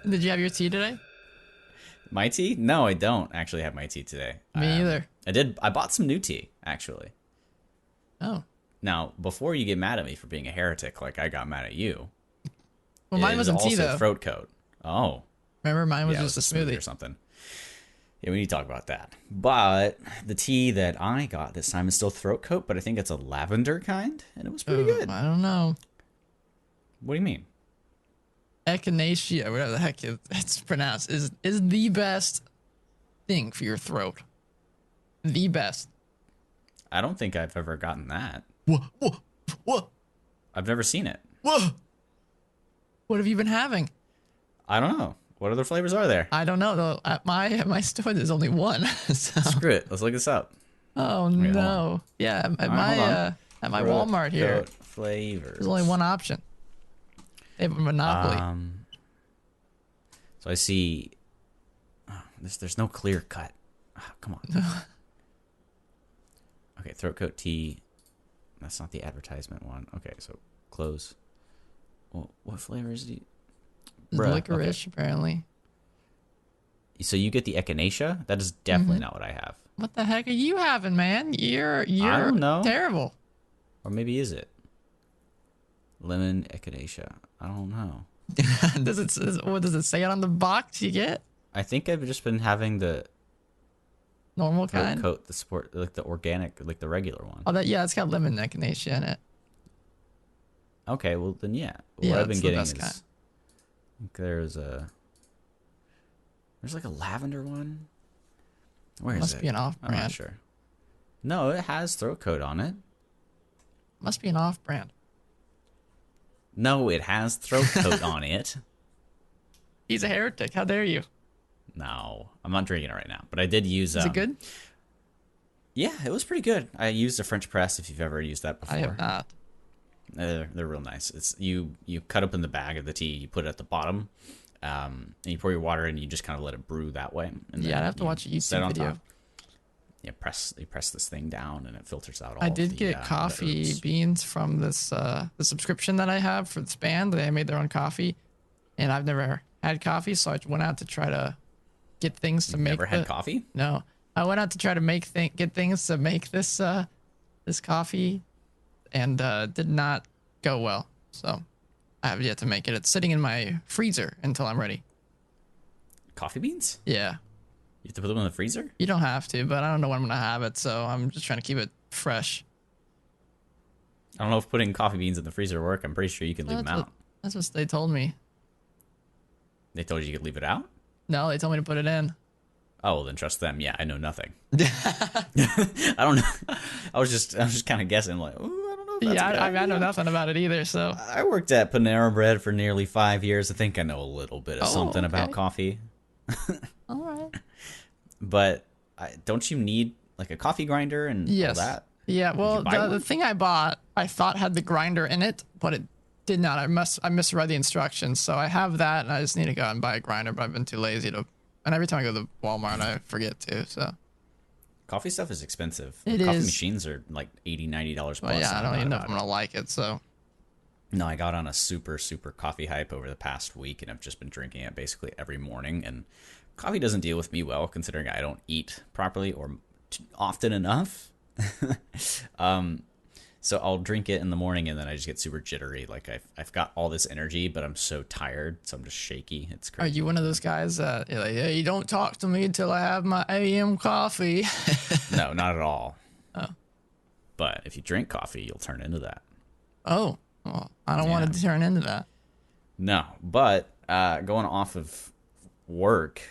Did you have your tea today? My tea? No, I don't actually have my tea today. Me either. I did. I bought some new tea actually. Oh. Now, before you get mad at me for being a heretic, like I got mad at you, Well, it mine is wasn't tea also though. throat coat. Oh, Remember, mine was yeah, it just was a a smoothie smoothie. or something. Yeah, we need to talk about that. But the tea that I got this time is still throat coat, but I think it's a lavender kind, and it was pretty Oh, good. I don't know. What do you mean? Echinacea, whatever the heck it's pronounced, is the best thing for your throat. The best. I don't think I've ever gotten that. Whoa, whoa, whoa, I've never seen it. whoa. What have you been having? I don't know. What other flavors are there? I don't know though. At my store, there's only one. So, Screw it. Let's look this up. oh Wait, hold on. no. Yeah, at All right, my hold on. Throat Walmart here, coat flavors. there's only one option. They have a monopoly. So I see. Oh, there's no clear cut. Oh, come on. Okay, throat coat tea. That's not the advertisement one. Okay, so close. Well, what flavors do you? There's Bruh, licorice, apparently. So you get the echinacea? That is definitely not what I have. What the heck are you having, man? You're don't know. terrible. Or maybe is it? Lemon echinacea. I don't know. What does it say on the box you get? I think I've just been having the Normal throat kind? coat, the sport, like the organic, like the regular one. Oh, it's got lemon echinacea in it. Okay, well then yeah. What Yeah, I've been it's the getting best is kind. I think there's like a lavender one. Where is Must it? be an I'm not off-brand. sure. No, it has throat coat on it. Must be an off-brand. No, it has throat coat on it. He's a heretic. How dare you? No, I'm not drinking it right now. But I did use. Is it good? Yeah, it was pretty good. I used a French press. If you've ever used that before, I have not. They're real nice. It's you cut open the bag of the tea, you put it at the bottom, and you pour your water in. And you just kind of let it brew that way. And Yeah, then I'd have to you watch a set it YouTube on video. top. You press this thing down, and it filters out all. I of did the, get the coffee herbs. beans from this the subscription that I have for this band. They made their own coffee, and I've never had coffee, so I went out to try to get things to make. Never had coffee? No, I went out to try to get things to make this this coffee, and did not go well. So I have yet to make it. It's sitting in my freezer until I'm ready. Coffee beans? Yeah, You have to put them in the freezer? you don't have to, but I don't know when I'm gonna have it, so I'm just trying to keep it fresh. I don't know if putting coffee beans in the freezer work. I'm pretty sure you can leave them out. That's what they told me. They told you you could leave it out? No, they told me to put it in. Oh, well, then trust them. Yeah, I know nothing. I don't know. I was just kind of guessing, like, ooh, I don't know if that's Yeah, a good I know idea. nothing about it either. So I worked at Panera Bread for nearly 5 years. I think I know a little bit of Oh, something about okay. coffee. all right. But don't you need like a coffee grinder and Yes. all that? Yeah. Well, buy the one? thing I bought, I thought had the grinder in it, but it did not. I misread the instructions, so I have that, and I just need to go out and buy a grinder. But I've been too lazy to. And every time I go to Walmart, I forget to. So. Coffee stuff is expensive. It Coffee is. machines are like $80, $90 plus. But yeah, I I'm don't not even know if about I'm gonna like it. So. No, I got on a super coffee hype over the past week, and I've just been drinking it basically every morning. And coffee doesn't deal with me well, considering I don't eat properly or often enough. So I'll drink it in the morning, and then I just get super jittery. Like I've got all this energy, but I'm so tired, so I'm just shaky. It's Are crazy. you one of those guys that you're like, hey, don't talk to me until I have my AM coffee? No, not at all. Oh. But if you drink coffee, you'll turn into that. Oh, well, I don't want Yeah. to turn into that. No, but going off of work,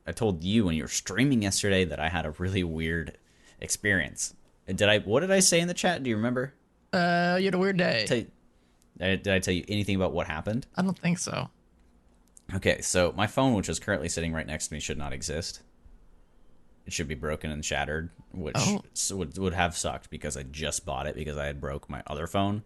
I told you when you were streaming yesterday that I had a really weird experience. What did I say in the chat? Do you remember? You had a weird day. Did I tell you anything about what happened? I don't think so. Okay, so my phone, which is currently sitting right next to me, should not exist. It should be broken and shattered, which Oh. would have sucked because I just bought it because I had broke my other phone.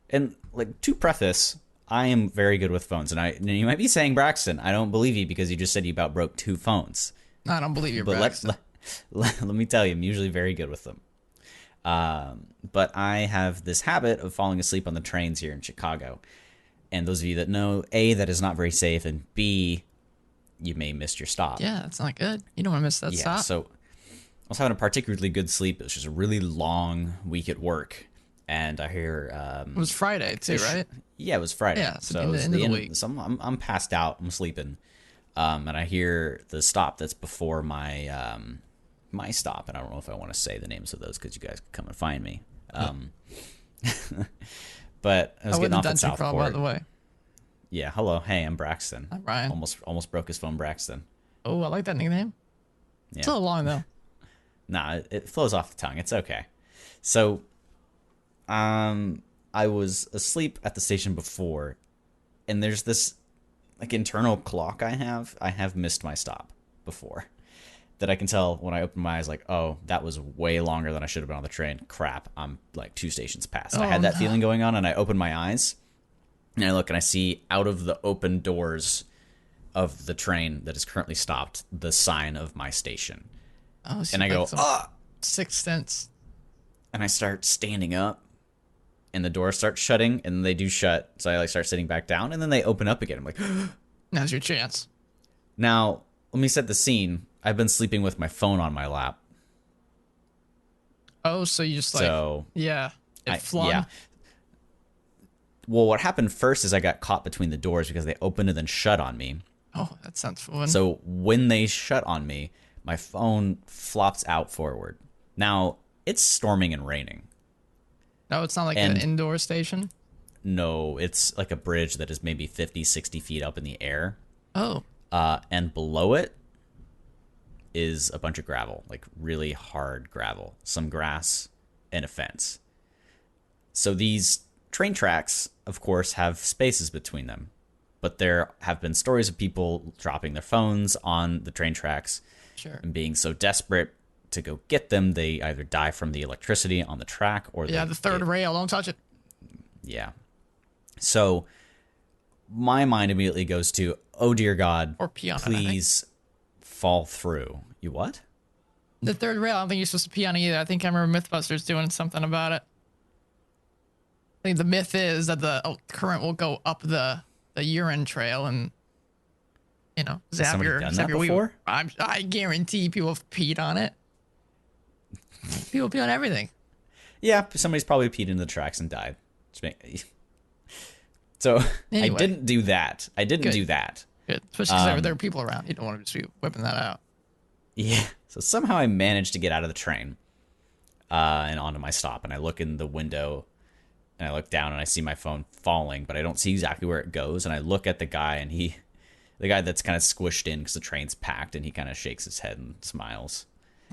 And like to preface, I am very good with phones, and you might be saying, Braxton, I don't believe you because you just said you about broke 2 phones. I don't believe you're But Braxton. let me tell you, I'm usually very good with them. But I have this habit of falling asleep on the trains here in Chicago. And those of you that know, A, that is not very safe, and B, you may miss your stop. Yeah, that's not good. You don't want to miss that Yeah, stop. so I was having a particularly good sleep. It was just a really long week at work, and I hear It was Friday too, right? Yeah, it was Friday. Yeah, so so the it was end of the the end. week. So I'm passed out. I'm sleeping, and I hear the stop that's before my stop, and I don't know if I want to say the names of those because you guys can come and find me. But I was I getting wouldn't off have at done too proud, by Southport. the way. Yeah, hello, hey, I'm Braxton. I'm Ryan. Almost broke his phone, Braxton. Oh, I like that nickname. Yeah. It's a little long though. Nah, it flows off the tongue. It's okay. So, I was asleep at the station before, and there's this like internal clock I have. I have missed my stop before. That I can tell when I open my eyes, like, oh, that was way longer than I should have been on the train. Crap, I'm like 2 stations past. I had that feeling going on, and I open my eyes, and I look, and I see out of the open doors of the train that is currently stopped the sign of my station. Oh, so And I go, ah! Sixth Sense. And I start standing up, and the doors start shutting, and they do shut. So I like start sitting back down, and then they open up again. I'm like, Now's your chance. now let me set the scene. I've been sleeping with my phone on my lap. Oh, so you just like, So yeah, it flung. yeah. Well, what happened first is I got caught between the doors because they opened and then shut on me. Oh, that sounds fun. So when they shut on me, my phone flops out forward. Now it's storming and raining. No, it's not like an indoor station. No, it's like a bridge that is maybe 50, 60 feet up in the air. Oh, And below it is a bunch of gravel, like really hard gravel, some grass, and a fence. So these train tracks, of course, have spaces between them. But there have been stories of people dropping their phones on the train tracks sure. and being so desperate to go get them, they either die from the electricity on the track or Yeah, the third rail. Don't touch it. Yeah. So my mind immediately goes to, oh dear God, Or pee on it, I please fall through. You what? The third rail. I don't think you're supposed to pee on it either. I think I remember MythBusters doing something about it. I think the myth is that the current will go up the urine trail and, you know, Has zap somebody your done zap that your wee. before? I guarantee people have peed on it. People pee on everything. Yeah, somebody's probably peed into the tracks and died. So Anyway. I didn't do that. I didn't Good. do that. Good. Especially because there are people around. You don't want to just be whipping that out. Yeah. So somehow I managed to get out of the train and onto my stop. And I look in the window and I look down and I see my phone falling, but I don't see exactly where it goes. And I look at the guy and the guy that's kind of squished in because the train's packed, and he kind of shakes his head and smiles.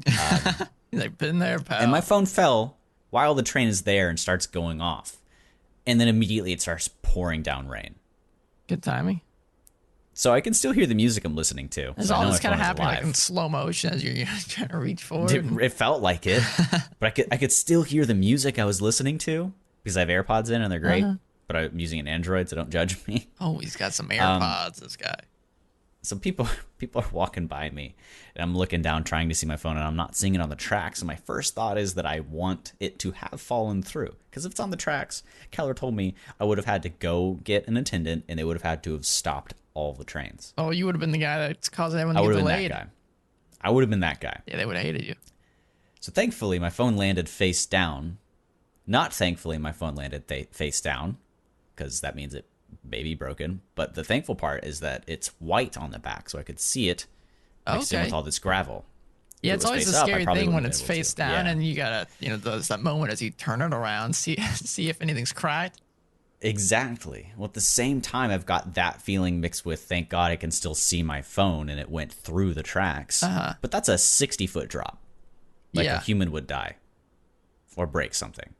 He's like, been there, pal. And my phone fell while the train is there and starts going off. And then immediately it starts pouring down rain. Good timing. So I can still hear the music I'm listening to. Is So I all know this my kind of phone is happening like alive. in slow motion as you're trying to reach forward? It felt like it, but I could still hear the music I was listening to because I have AirPods in and they're great. But I'm using an Android, so don't judge me. Oh, he's got some AirPods, this guy. So people are walking by me, and I'm looking down trying to see my phone, and I'm not seeing it on the tracks. And my first thought is that I want it to have fallen through, because if it's on the tracks, Keller told me I would have had to go get an attendant, and they would have had to have stopped all the trains. Oh, you would have been the guy that's causing everyone I to would get have been delayed. that guy. I would have been that guy. Yeah, they would have hated you. So thankfully, my phone landed face down. Not thankfully, my phone landed face down, because that means it may be broken. But the thankful part is that it's white on the back, so I could see it mixed in Okay. with all this gravel. Yeah, If it's it was always a face up, I scary probably thing when wouldn't it's have been able face to. down Yeah. and you gotta, there's that moment as you turn it around, see if anything's cracked. Exactly. Well, at the same time, I've got that feeling mixed with, thank God I can still see my phone and it went through the tracks. But that's a 60-foot drop. Like Yeah. a human would die or break something.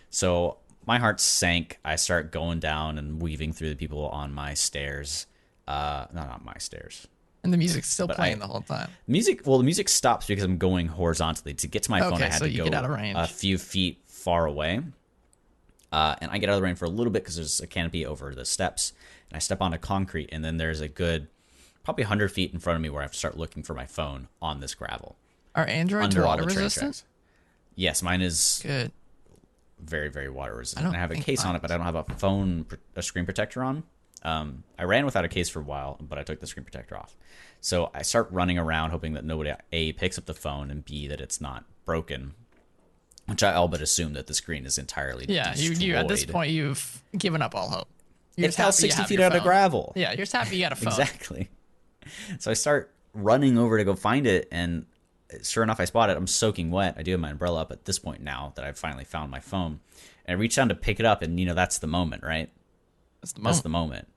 So my heart sank. I start going down and weaving through the people on my stairs. No, not my stairs. And the music's still But playing the whole time. The music stops because I'm going horizontally. To get to my phone, Okay, I had so to you go get out of range. a few feet far away. And I get out of the rain for a little bit because there's a canopy over the steps. And I step onto concrete, and then there's a good, probably 100 feet in front of me where I have to start looking for my phone on this gravel. Are Androids Under all water the train resistant? tracks. Yes, mine is Good. very, very water I resistant. don't I have a think case on mine it, but I don't have a screen protector on. I ran without a case for a while, but I took the screen protector off. So I start running around hoping that nobody, A, picks up the phone, and B, that it's not broken, which I all but assume that the screen is entirely destroyed. You at this point, you've given up all hope. You're It just fell happy you 60 have feet your out of phone. gravel. Yeah, you're just happy you got a phone. Exactly. So I start running over to go find it, and sure enough, I spot it. I'm soaking wet. I do have my umbrella up at this point now that I've finally found my phone. And I reach down to pick it up, and, that's the moment, right? That's the moment. That's the moment.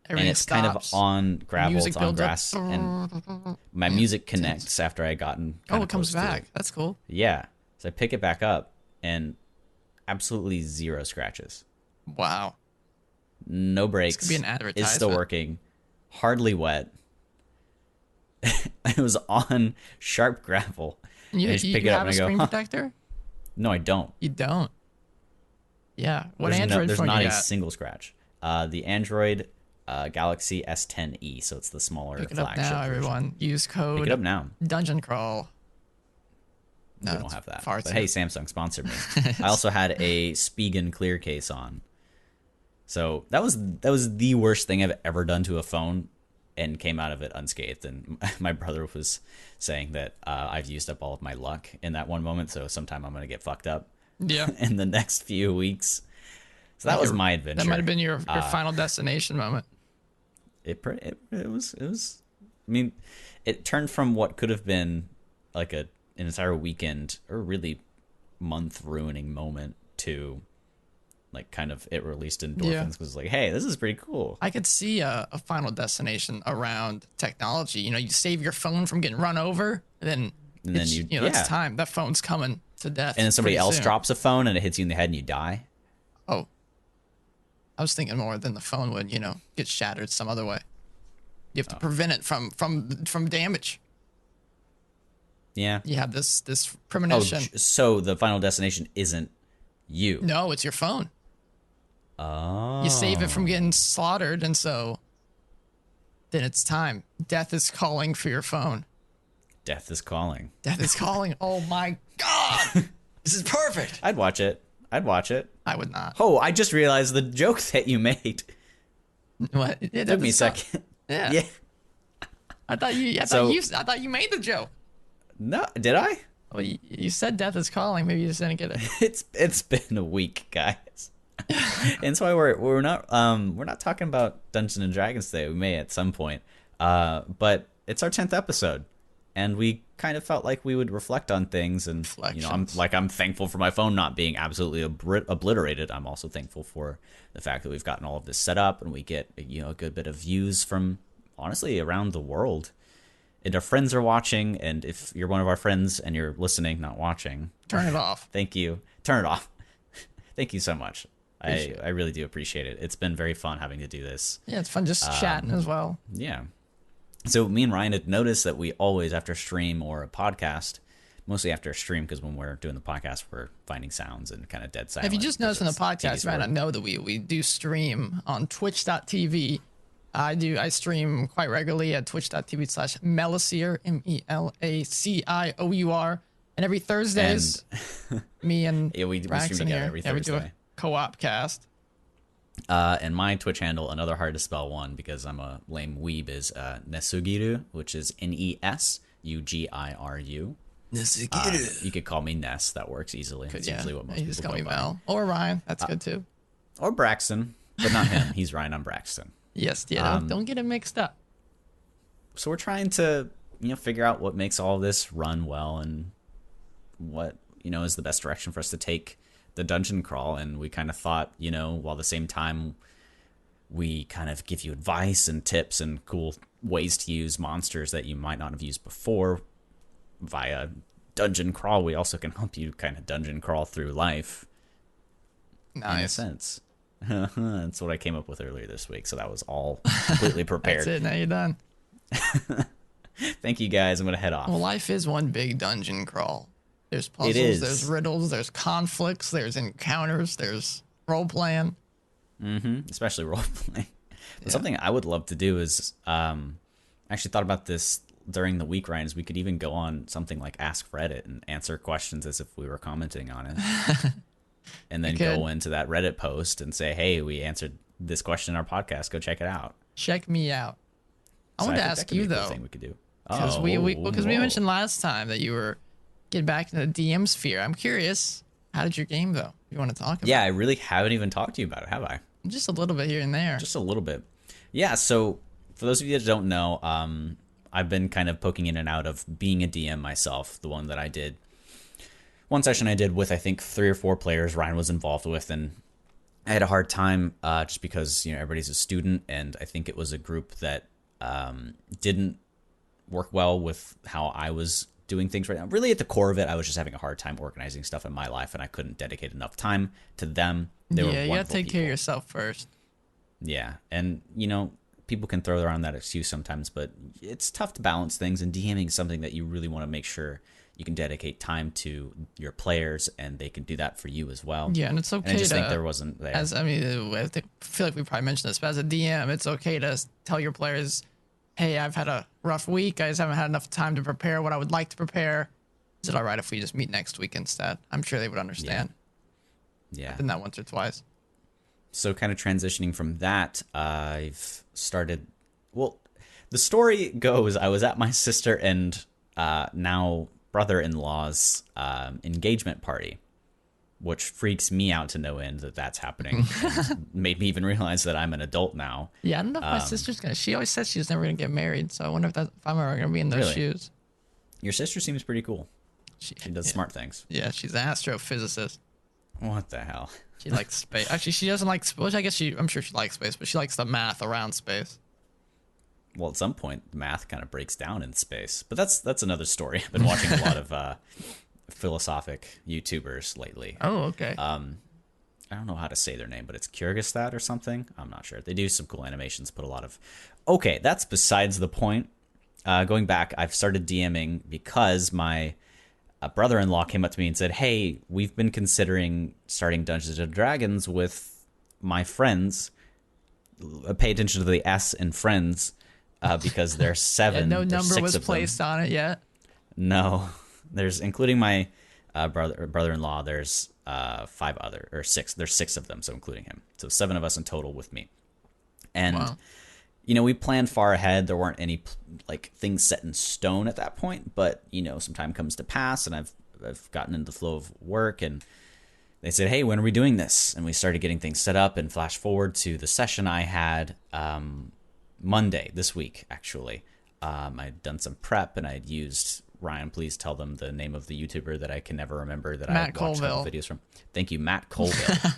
Everything And it's stops. kind of on gravel, Music it's on builds up. grass, and my music connects after I gotten kind Oh, of it comes close to back. it. That's cool. Yeah. So I pick it back up, and absolutely 0 scratches. Wow. No breaks. This could be an It's still advertisement. working. Hardly wet. It was on sharp gravel. You, I just you pick it up have and a I go, screen huh. protector? No, I don't. You don't. Yeah. What There's Android there's phone not you a got? single scratch. The Android Galaxy S10e, so it's the smaller Pick it up flagship now, version. everyone. Use code Pick it up now. Dungeon Crawl. No, We don't it's have that. far But too- hey, Samsung, sponsor me. I also had a Spigen clear case on. So that was the worst thing I've ever done to a phone, and came out of it unscathed. And my brother was saying that I've used up all of my luck in that one moment, so sometime I'm going to get fucked up Yeah. in the next few weeks. So that was my adventure. That might have been your final destination moment. It was. I mean, it turned from what could have been like an entire weekend or really month ruining moment to like kind of it released endorphins Yeah. because like, hey, this is pretty cool. I could see a final destination around technology. You save your phone from getting run over, and then then you- that's yeah. time. That phone's coming to death. And then somebody pretty else soon. drops a phone and it hits you in the head and you die. Oh, I was thinking more than the phone would, get shattered some other way. You have to prevent it from damage. Yeah. You have this Oh, premonition. so the final destination isn't you. No, it's your phone. Oh. You save it from getting slaughtered, and so then it's time. Death is calling for your phone. Death is calling. Death is calling. Oh my god, this is perfect. I'd watch it. I would not. Oh, I just realized the joke that you made. What? Yeah, Took me a that's not- second. Yeah. Yeah. I thought you. I So- thought you made the joke. No, did I? Well, you said death is calling. Maybe you just didn't get it. It's been a week, guys. And so we're not talking about Dungeons and Dragons today. We may at some point. But it's our 10th episode. And we kind of felt like we would reflect on things, and I'm thankful for my phone not being absolutely obliterated. I'm also thankful for the fact that we've gotten all of this set up, and we get a good bit of views from honestly around the world. And our friends are watching, and if you're one of our friends and you're listening, not watching, Turn it off. thank you. Turn it off. Thank you so much. Appreciate I really do appreciate it. It's been very fun having to do this. Yeah, it's fun just chatting as well. Yeah. So me and Ryan had noticed that we always, after a stream or a podcast, mostly after a stream, because when we're doing the podcast, we're finding sounds and kind of dead silent. If you just noticed in the because podcast, TV's you might work. not know that we do stream on twitch.tv. I stream quite regularly at twitch.tv/Melicior, MELACIOUR. And every Thursdays, me and Yeah, we stream Braxton together here, every we do a Thursday. co-op cast. And my Twitch handle, another hard to spell one because I'm a lame weeb, is Nesugiru, which is NESUGIRU. You could call me Ness. That works easily. That's usually what most you people just call go me by. Mel. Or Ryan. That's good too. Or Braxton, but not him. He's Ryan. I'm Braxton. Yes, yeah. Don't get it mixed up. So we're trying to figure out what makes all this run well and what is the best direction for us to take the dungeon crawl. And we kind of thought while at the same time we kind of give you advice and tips and cool ways to use monsters that you might not have used before via dungeon crawl, we also can help you kind of dungeon crawl through life in a Nice. sense. That's what I came up with earlier this week, so that was all completely prepared. That's it. Now you're done. Thank you guys. I'm gonna head off. Well, life is one big dungeon crawl. There's puzzles, is. there's riddles, there's conflicts, there's encounters, there's role playing. Especially role playing. But something I would love to do is I actually thought about this during the week, Ryan, is we could even go on something like Ask Reddit and answer questions as if we were commenting on it. And then We could. go into that Reddit post and say, hey, we answered this question in our podcast, go check it out. Check me out. I So wanted to think that ask could be you a cool though, thing we could do. because Oh, we whoa. mentioned last time that you were getting back into the DM sphere. I'm curious, how did your game go? You want to talk about? Yeah, I really haven't even talked to you about it, have I? Just a little bit here and there. Just a little bit. Yeah, so for those of you that don't know, I've been kind of poking in and out of being a DM myself. The one that I did, one session I did with, I think, 3 or 4 players Ryan was involved with, and I had a hard time just because, everybody's a student, and I think it was a group that didn't work well with how I was doing things right now. Really, at the core of it, I was just having a hard time organizing stuff in my life, and I couldn't dedicate enough time to them. They were Yeah, you gotta wonderful take care of people. yourself first. Yeah, and people can throw around that excuse sometimes, but it's tough to balance things, and DMing is something that you really want to make sure you can dedicate time to your players, and they can do that for you as well. Yeah, and it's okay And I just to, think there wasn't there. I feel like we probably mentioned this, but as a DM, it's okay to tell your players, hey, I've had a rough week. I just haven't had enough time to prepare what I would like to prepare. Is it all right if we just meet next week instead? I'm sure they would understand. Yeah. I've done that once or twice. So kind of transitioning from that, I've started. Well, the story goes, I was at my sister and now brother-in-law's engagement party, which freaks me out to no end that that's happening. And made me even realize that I'm an adult now. Yeah, I don't know if my sister's gonna. She always says she's never gonna get married, so I wonder if I'm ever gonna be in those Really? shoes. Your sister seems pretty cool. She does yeah. smart things. Yeah, she's an astrophysicist. What the hell? She likes space. Actually, she doesn't like space. I guess I'm sure she likes space, but she likes the math around space. Well, at some point, math kind of breaks down in space, but that's another story. I've been watching a lot of philosophic YouTubers lately. Oh, okay. I don't know how to say their name, but it's Kyrgyzstan or something. I'm not sure. They do some cool animations, put a lot of... Okay, that's besides the point. Going back, I've started DMing because my brother-in-law came up to me and said, hey, we've been considering starting Dungeons & Dragons with my friends. Pay attention to the S in friends because there's 7. Yeah, no there's number 6 was of them. placed on it yet. No, there's including my brother-in-law. There's 6. There's 6 of them, so including him. So 7 of us in total with me. And Wow. we planned far ahead. There weren't any things set in stone at that point, but some time comes to pass, and I've gotten into the flow of work, and they said, hey, when are we doing this? And we started getting things set up, and flash forward to the session I had Monday this week, actually. I'd done some prep, and I'd used... Ryan, please tell them the name of the YouTuber that I can never remember that Matt I watched all Colville. the videos from. Thank you, Matt Colville.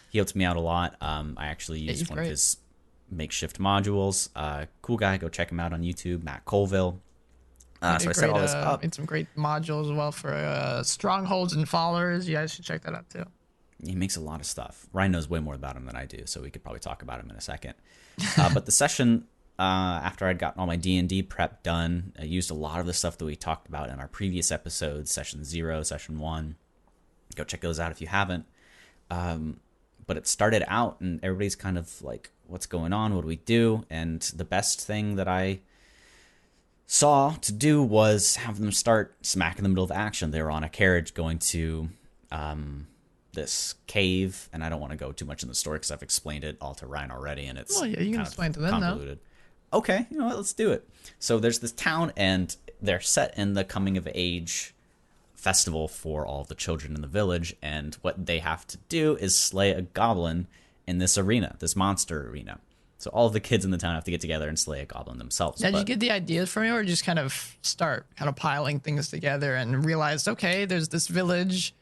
He helped me out a lot. I actually used he's one great. of his makeshift modules. Cool guy. Go check him out on YouTube, Matt Colville. So I set all this up. Made some great modules as well for strongholds and followers. You guys should check that out too. He makes a lot of stuff. Ryan knows way more about him than I do, so we could probably talk about him in a second. But the session, after I'd gotten all my D&D prep done, I used a lot of the stuff that we talked about in our previous episodes, Session 0, Session 1. Go check those out if you haven't. But it started out, and everybody's kind of like, what's going on? What do we do? And the best thing that I saw to do was have them start smack in the middle of action. They were on a carriage going to this cave, and I don't want to go too much in the story because I've explained it all to Ryan already, and it's Well, yeah, you can kind of explain to them now. convoluted. Okay, you know what? Let's do it. So there's this town, and they're set in the coming of age festival for all the children in the village, and what they have to do is slay a goblin in this arena, this monster arena. So all of the kids in the town have to get together and slay a goblin themselves. Now, did But you get the ideas from you, or just kind of start kind of piling things together and realized, okay, there's this village,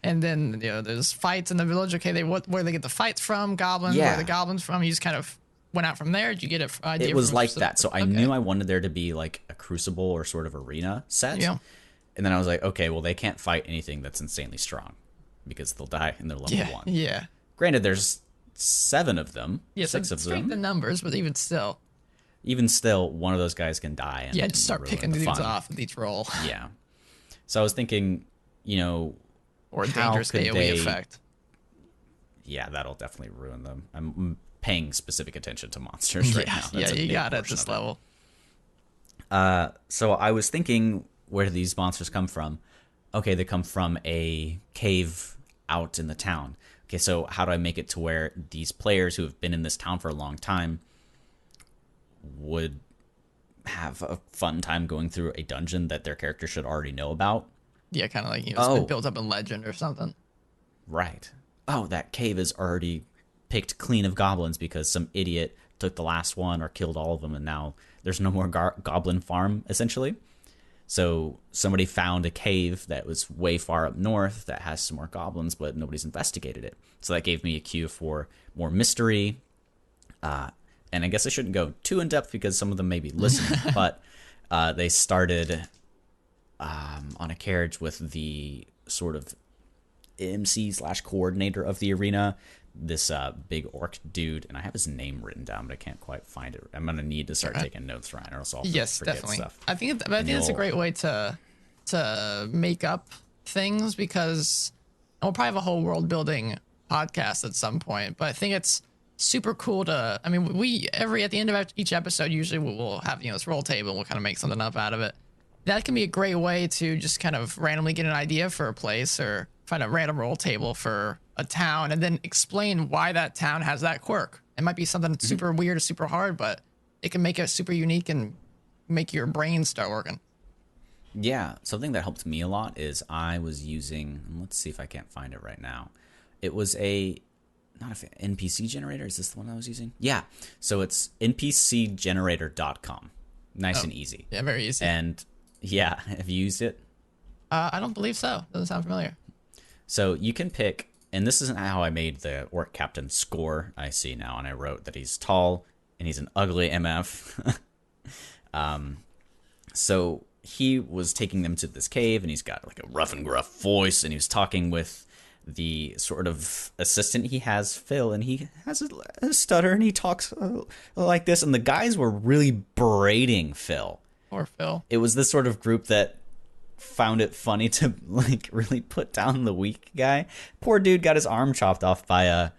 and then there's fights in the village. Okay, where they get the fights from? Goblins. Where Yeah. are the goblins from? You just kind of went out from there. Did you get it? Idea it was from like specific- that. So I Okay. knew I wanted there to be like a crucible or sort of arena set. Yeah. And then I was like, okay, well, they can't fight anything that's insanely strong because they'll die in their level Yeah, 1. yeah, Granted, there's 7 of them, yeah. 6 So of strength them. in numbers, but even still, Even still, one of those guys can die. And yeah. Just start ruin picking the dudes fun. off with each roll, Yeah. So I was thinking, or a how dangerous could AOE they- effect. Yeah, that'll definitely ruin them. I'm paying specific attention to monsters right now. Yeah, That's a you big got it at portion this of it. level. So I was thinking, where do these monsters come from? Okay, they come from a cave out in the town. okay, so how do I make it to where these players who have been in this town for a long time would have a fun time going through a dungeon that their character should already know about? Yeah, kind of like, it's been built up in legend or something. Right. Oh, that cave is already picked clean of goblins because some idiot took the last one or killed all of them, and now there's no more goblin farm, essentially. So somebody found a cave that was way far up north that has some more goblins, but nobody's investigated it. So that gave me a cue for more mystery. And I guess I shouldn't go too in depth because some of them may be listening, but they started on a carriage with the sort of MC/coordinator of the arena, this big orc dude, and I have his name written down, but I can't quite find it. I'm gonna need to start taking notes, Ryan, or else I'll forget definitely. stuff. I think it's a great way to make up things, because we'll probably have a whole world building podcast at some point. But I think it's super cool to. I mean, at the end of each episode, usually we'll have this roll table. We'll kind of make something up out of it. That can be a great way to just kind of randomly get an idea for a place, or find a random roll table for a town, and then explain why that town has that quirk. It might be something super weird or super hard, but it can make it super unique and make your brain start working. Yeah, something that helped me a lot is I was using, let's see if I can't find it right now. It was not an NPC generator. Is this the one I was using? Yeah. So it's npcgenerator.com. Nice and easy. Yeah, very easy. And yeah, have you used it? I don't believe so. Doesn't sound familiar. So you can pick, and this isn't how I made the orc captain score. I see now, and I wrote that he's tall and he's an ugly MF. So he was taking them to this cave, and he's got like a rough and gruff voice, and he was talking with the sort of assistant he has, Phil, and he has a stutter, and he talks like this, and the guys were really berating Phil. Poor Phil. It was this sort of group that found it funny to like really put down the weak guy. Poor dude got his arm chopped off by a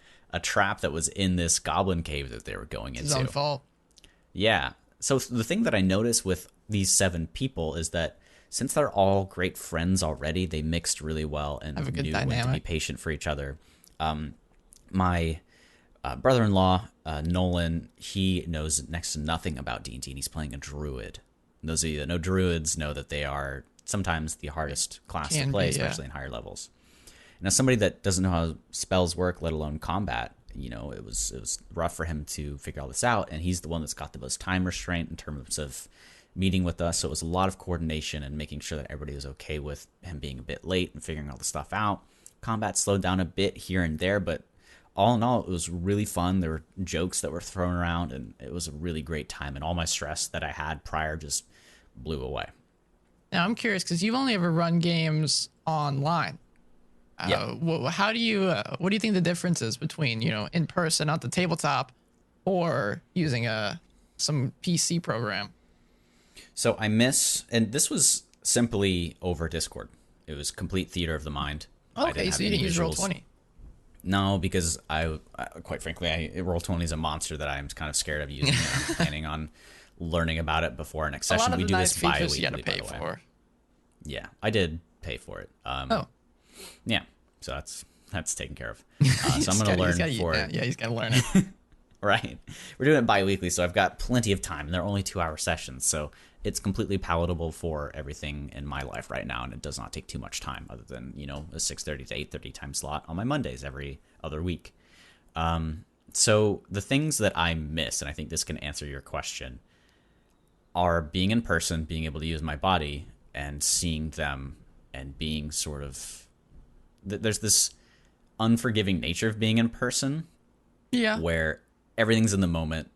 trap that was in this goblin cave that they were going into. His own fault. Yeah. So the thing that I noticed with these 7 people is that since they're all great friends already, they mixed really well and have a good knew dynamic. when to be patient for each other. My brother-in-law, Nolan, he knows next to nothing about D&D, and he's playing a druid. Those of you that know druids know that they are sometimes the hardest class to play, especially in higher levels. And as somebody that doesn't know how spells work, let alone combat, it was rough for him to figure all this out. And he's the one that's got the most time restraint in terms of meeting with us. So it was a lot of coordination and making sure that everybody was okay with him being a bit late and figuring all the stuff out. Combat slowed down a bit here and there, but all in all, it was really fun. There were jokes that were thrown around, and it was a really great time. And all my stress that I had prior just blew away. Now, I'm curious, because you've only ever run games online. How do you, what do you think the difference is between, in person at the tabletop or using some PC program? So I miss, and this was simply over Discord. It was complete theater of the mind. Okay, so you didn't use Roll20. No, because I quite frankly, Roll20 is a monster that I'm kind of scared of using. And I'm planning on learning about it before our next session. We do this bi-weekly, you gotta pay for. Yeah, I did pay for it. Yeah, so that's taken care of. So I'm going to learn for it. Yeah, he's got to learn it. Right. We're doing it bi-weekly, so I've got plenty of time. And they're only 2-hour sessions, so it's completely palatable for everything in my life right now, and it does not take too much time other than, a 6:30 to 8:30 time slot on my Mondays every other week. So the things that I miss, and I think this can answer your question, are being in person, being able to use my body, and seeing them, and being sort of... There's this unforgiving nature of being in person. Yeah. Where everything's in the moment,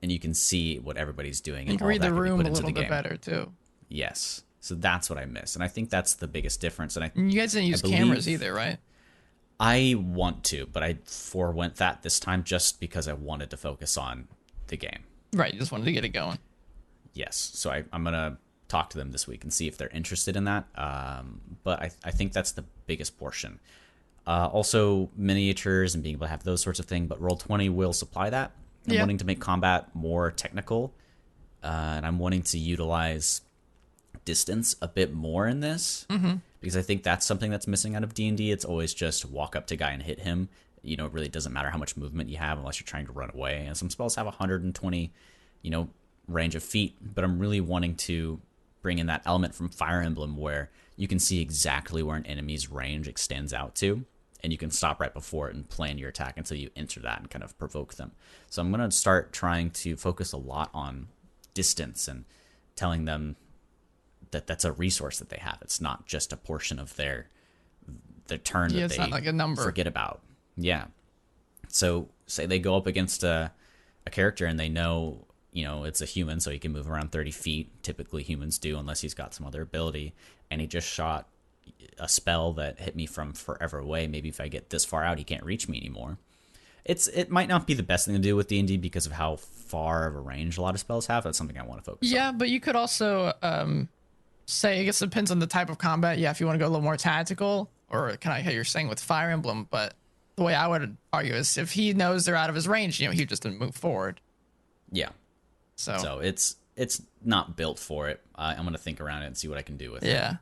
and you can see what everybody's doing. You can read the room a little bit better, too. Yes. So that's what I miss. And I think that's the biggest difference. And you guys didn't use cameras either, right? I want to, but I forewent that this time just because I wanted to focus on the game. Right. You just wanted to get it going. Yes. So I'm going to talk to them this week and see if they're interested in that. But I think that's the biggest portion. Also, miniatures and being able to have those sorts of things, but Roll20 will supply that. I'm wanting to make combat more technical, and I'm wanting to utilize distance a bit more in this, because I think that's something that's missing out of D&D. It's always just walk up to a guy and hit him. it really doesn't matter how much movement you have unless you're trying to run away. And some spells have 120, range of feet, but I'm really wanting to bring in that element from Fire Emblem where you can see exactly where an enemy's range extends out to, and you can stop right before it and plan your attack until you enter that and kind of provoke them. So I'm going to start trying to focus a lot on distance and telling them that that's a resource that they have. It's not just a portion of their turn that it's they not like a number. forget about. Yeah. So say they go up against a character and they know, it's a human, so he can move around 30 feet. Typically humans do, unless he's got some other ability. And he just shot a spell that hit me from forever away. Maybe if I get this far out, he can't reach me anymore. It might not be the best thing to do with D&D because of how far of a range a lot of spells have. That's something I want to focus on. Yeah, but you could also say, I guess it depends on the type of combat. Yeah, if you want to go a little more tactical, or kind of how you're saying with Fire Emblem. But the way I would argue is if he knows they're out of his range, he just didn't move forward. Yeah. So it's not built for it. I'm going to think around it and see what I can do with it. Yeah.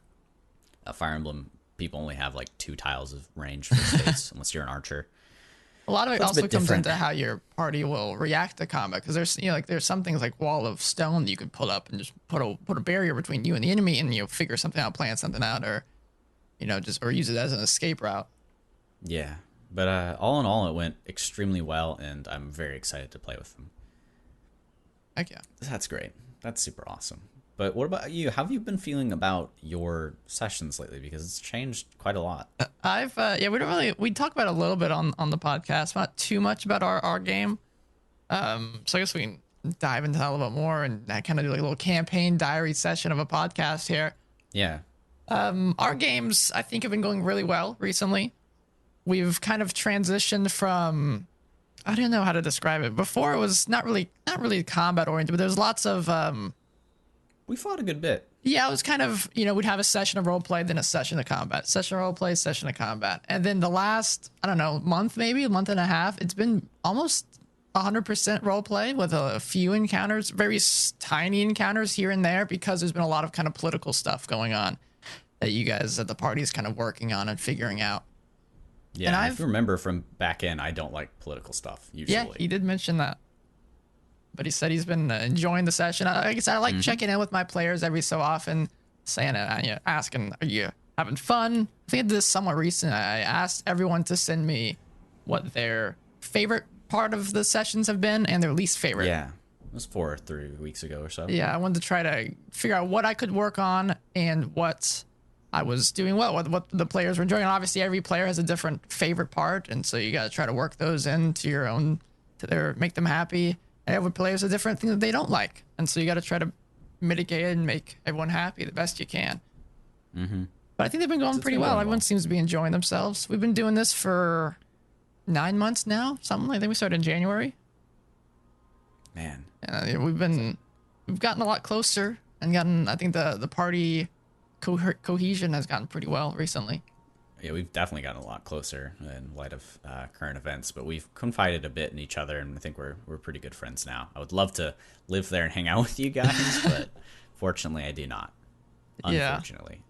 Fire Emblem people only have like 2 tiles of range for space unless you're an archer. A lot of it That's also comes different. into how your party will react to combat, because there's there's some things like Wall of Stone that you could pull up and just put a barrier between you and the enemy, and figure something out, plan something out, or or use it as an escape route. Yeah, but all in all, it went extremely well, and I'm very excited to play with them. Heck yeah. That's great. That's super awesome. But what about you? How have you been feeling about your sessions lately? Because it's changed quite a lot. We talk about it a little bit on the podcast, not too much about our game. So I guess we can dive into that a little bit more and kind of do like a little campaign diary session of a podcast here. Yeah. Our games, I think, have been going really well recently. We've kind of transitioned from, I don't know how to describe it. Before it was not really combat oriented, but there's lots of We fought a good bit. yeah, it was kind of, we'd have a session of role play, then a session of combat, session of role play, session of combat. And then the last, I don't know, month, maybe a month and a half, it's been almost 100% role play with a few encounters, very tiny encounters here and there, because there's been a lot of kind of political stuff going on that you guys at the party is kind of working on and figuring out. Yeah, And if you remember from back in, I don't like political stuff usually. Yeah, he did mention that. But he said he's been enjoying the session. I guess I like checking in with my players every so often, saying, asking, are you having fun? I think I did this somewhat recent. I asked everyone to send me what their favorite part of the sessions have been and their least favorite. Yeah, it was 4 or 3 weeks ago or so. Yeah, I wanted to try to figure out what I could work on and what I was doing well, what the players were enjoying. And obviously, every player has a different favorite part, and so you got to try to work those into your own, make them happy. Every player has a different thing that they don't like, and so you got to try to mitigate it and make everyone happy the best you can. Mm-hmm. But I think they've been going pretty well. Everyone seems to be enjoying themselves. We've been doing this for 9 months now, something like that. We started in January. Man. And we've gotten a lot closer and gotten, I think the party cohesion has gotten pretty well recently. Yeah, we've definitely gotten a lot closer in light of current events, but we've confided a bit in each other, and I think we're pretty good friends now. I would love to live there and hang out with you guys, but fortunately I do not. Unfortunately.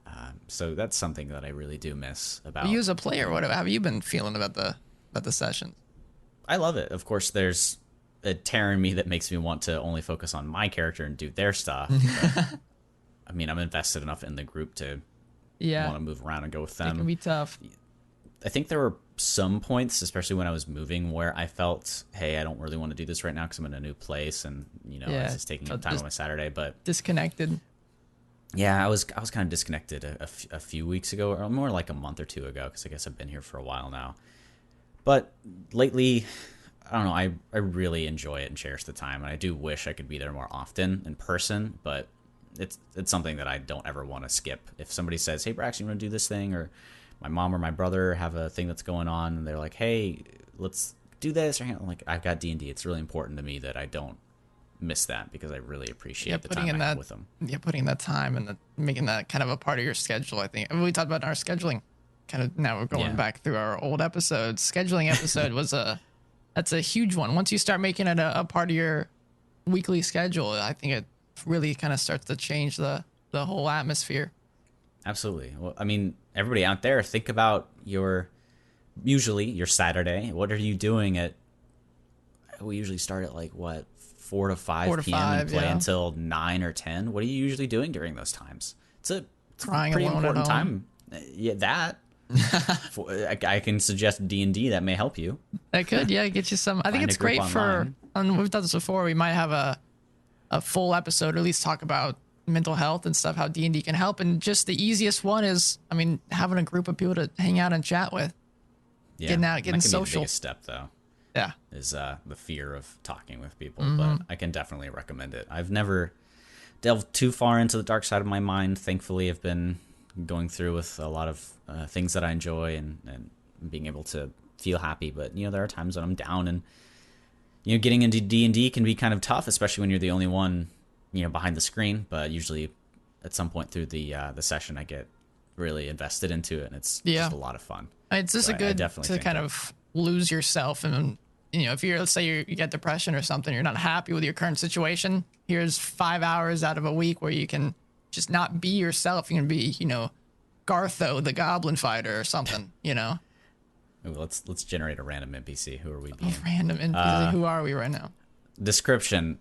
Yeah. So that's something that I really do miss about. You as a player, what have you been feeling about the sessions? I love it. Of course, there's a tear in me that makes me want to only focus on my character and do their stuff. But, I mean, I'm invested enough in the group to want to move around and go with them. It can be tough. I think there were some points, especially when I was moving, where I felt, hey, I don't really want to do this right now because I'm in a new place, and it's just taking time on my Saturday. But disconnected. Yeah, I was kind of disconnected a few weeks ago, or more like a month or two ago, because I guess I've been here for a while now. But lately, I don't know, I really enjoy it and cherish the time, and I do wish I could be there more often in person, but it's something that I don't ever want to skip. If somebody says, hey, Brax, you want to do this thing? Or my mom or my brother have a thing that's going on, and they're like, hey, let's do this. Or, I'm like, I've got D&D. It's really important to me that I don't miss that, because I really appreciate the time I have with them. Yeah, putting that time and making that kind of a part of your schedule, I think. We talked about our scheduling. Kind of now we're going back through our old episodes. Scheduling episode that's a huge one. Once you start making it a part of your weekly schedule, I think it really kind of starts to change the whole atmosphere. Absolutely. Well, I mean, everybody out there, think about your usually your Saturday. What are you doing at? We usually start at like what 4 to 5 4 to p.m. and 5, play yeah. until 9 or 10. What are you usually doing during those times? It's a Crying pretty alone at important home. time. Yeah, that. I can suggest D&D that may help you. That could, yeah, get you some. I think Find a it's group great for, online. and we've done this before. We might have a full episode, or at least talk about mental health and stuff, how D&D can help. And just the easiest one is, I mean, having a group of people to hang out and chat with. Yeah, Getting out, that getting can be social. the biggest step, though. Yeah. Is the fear of talking with people, but I can definitely recommend it. I've never delved too far into the dark side of my mind. Thankfully, I've been going through with a lot of things that I enjoy and being able to feel happy. But there are times when I'm down, and getting into D&D can be kind of tough, especially when you're the only one behind the screen. But usually, at some point through the session, I get really invested into it, and it's just a lot of fun. It's just So a good definitely to think kind that. of lose yourself. And, if you're, let's say you get depression or something, you're not happy with your current situation. Here's 5 hours out of a week where you can just not be yourself. You can be, Gartho, the goblin fighter or something, Ooh, let's generate a random NPC. Who are we being? Random NPC. Who are we right now? Description: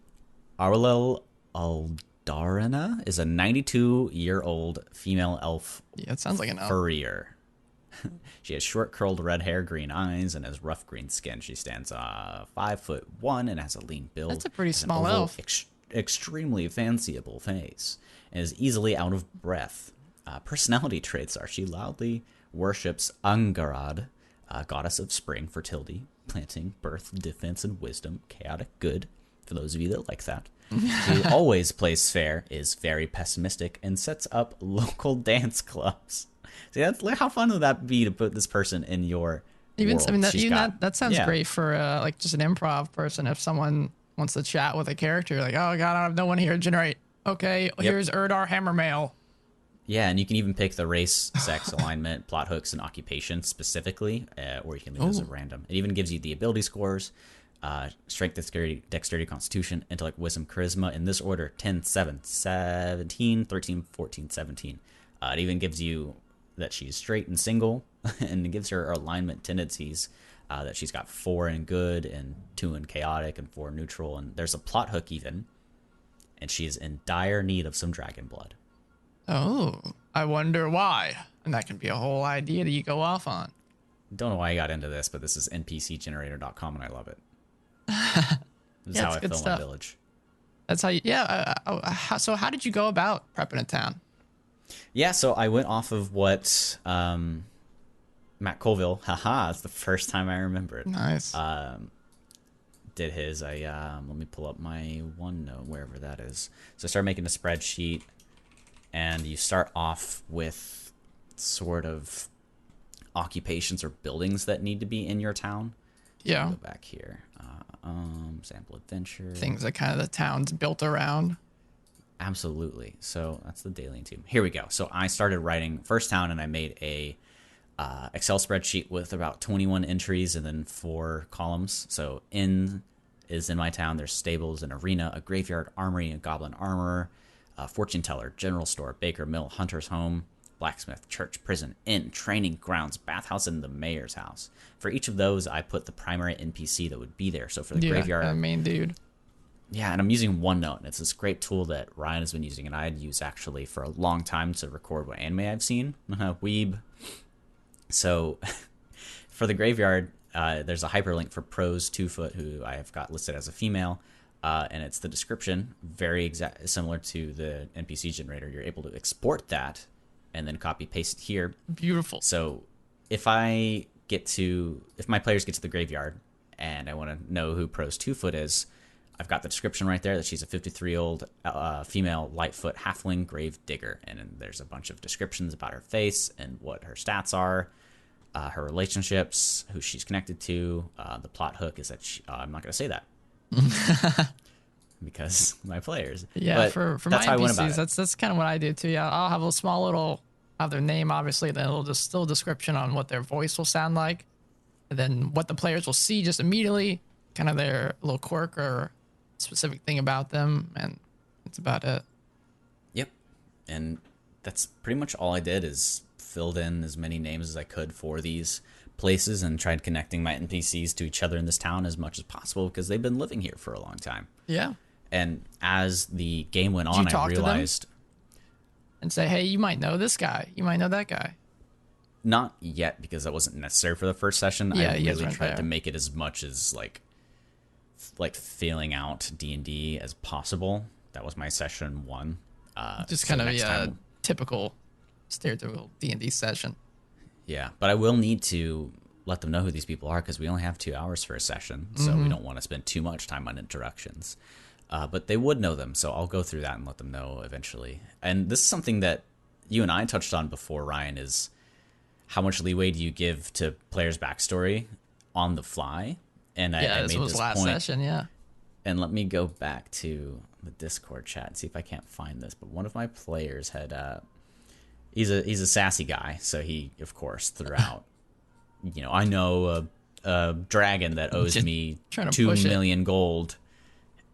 Arlel Aldarina is a 92-year-old female elf Yeah, it sounds like an elf. furrier. She has short, curled red hair, green eyes, and has rough green skin. She stands 5'1" and has a lean build. That's a pretty Has an small oval, elf. Extremely fanciable face, and is easily out of breath. Personality traits are: she loudly worships Angarad, goddess of spring, fertility, planting, birth, defense, and wisdom. Chaotic good, for those of you that like that. She always plays fair, is very pessimistic, and sets up local dance clubs. See, how fun would that be to put this person in your Even, world? I mean, She's got- that sounds yeah. great for like just an improv person. If someone wants to chat with a character, like, oh god, I have no one here to generate. Okay, here's Erdar Hammermail. Yeah, and you can even pick the race, sex, alignment, plot hooks, and occupation specifically, or you can leave those at random. It even gives you the ability scores: strength, dexterity, constitution, intellect, wisdom, charisma, in this order: 10, 7, 17, 13, 14, 17. It even gives you that she's straight and single, and it gives her alignment tendencies, that she's got 4 in good, and 2 in chaotic, and 4 neutral, and there's a plot hook even, and she is in dire need of some dragon blood. Oh, I wonder why. And that can be a whole idea that you go off on. Don't know why I got into this, but this is npcgenerator.com, and I love it. This is Yeah, how it's I good fill my stuff. village. That's how you. Yeah. So how did you go about prepping a town? Yeah, so I went off of what Matt Colville, it's the first time I remember it, Nice. did his. Let me pull up my OneNote, wherever that is. So I started making a spreadsheet, and you start off with sort of occupations or buildings that need to be in your town. Yeah. Go back here. Sample adventure. Things that kind of the town's built around. Absolutely. So that's the Daily Tomb. Here we go. So I started writing first town, and I made a Excel spreadsheet with about 21 entries and then 4 columns. So inn is in my town. There's stables, an arena, a graveyard, armory, a goblin armorer, a fortune teller, general store, baker, mill, hunter's home, blacksmith, church, prison, inn, training grounds, bathhouse, and the mayor's house. For each of those, I put the primary NPC that would be there. So for the graveyard, main dude. yeah, and I'm using OneNote, and it's this great tool that Ryan has been using, and I had used actually for a long time to record what anime I've seen. Weeb. So for the graveyard, there's a hyperlink for Prose 2foot, who I have got listed as a female, and it's the description, very similar to the NPC generator. You're able to export that and then copy paste it here. Beautiful. So if my players get to the graveyard and I want to know who Prose 2foot is, I've got the description right there that she's a 53-year-old female Lightfoot halfling grave digger, and then there's a bunch of descriptions about her face and what her stats are, her relationships, who she's connected to. The plot hook is that I'm not going to say that because my players. Yeah, But for my that's how I went about NPCs, it. that's kind of what I do too. Yeah, I'll have a small little, have their name obviously, then it'll just still description on what their voice will sound like, and then what the players will see just immediately, kind of their little quirk or specific thing about them, and that's about it. Yep. And that's pretty much all I did, is filled in as many names as I could for these places and tried connecting my NPCs to each other in this town as much as possible because they've been living here for a long time. Yeah. And as the game went Did you on, I talk to them? realized And say, hey, you might know this guy. You might know that guy. not yet because that wasn't necessary for the first session. Yeah, I you guys really weren't tried there. to make it as much as like feeling out D&D as possible. That was my session 1. Just so kind of next a time- typical, stereotypical D&D session. Yeah, but I will need to let them know who these people are because we only have 2 hours for a session, so Mm-hmm. we don't want to spend too much time on introductions. But they would know them, so I'll go through that and let them know eventually. And this is something that you and I touched on before, Ryan, is how much leeway do you give to players' backstory on the fly? And Yeah, I this made was this last point, session, yeah. and let me go back to the Discord chat and see if I can't find this. But one of my players had he's a sassy guy, so he of course threw out, I know a dragon that owes Just me trying to 2 push it. million gold,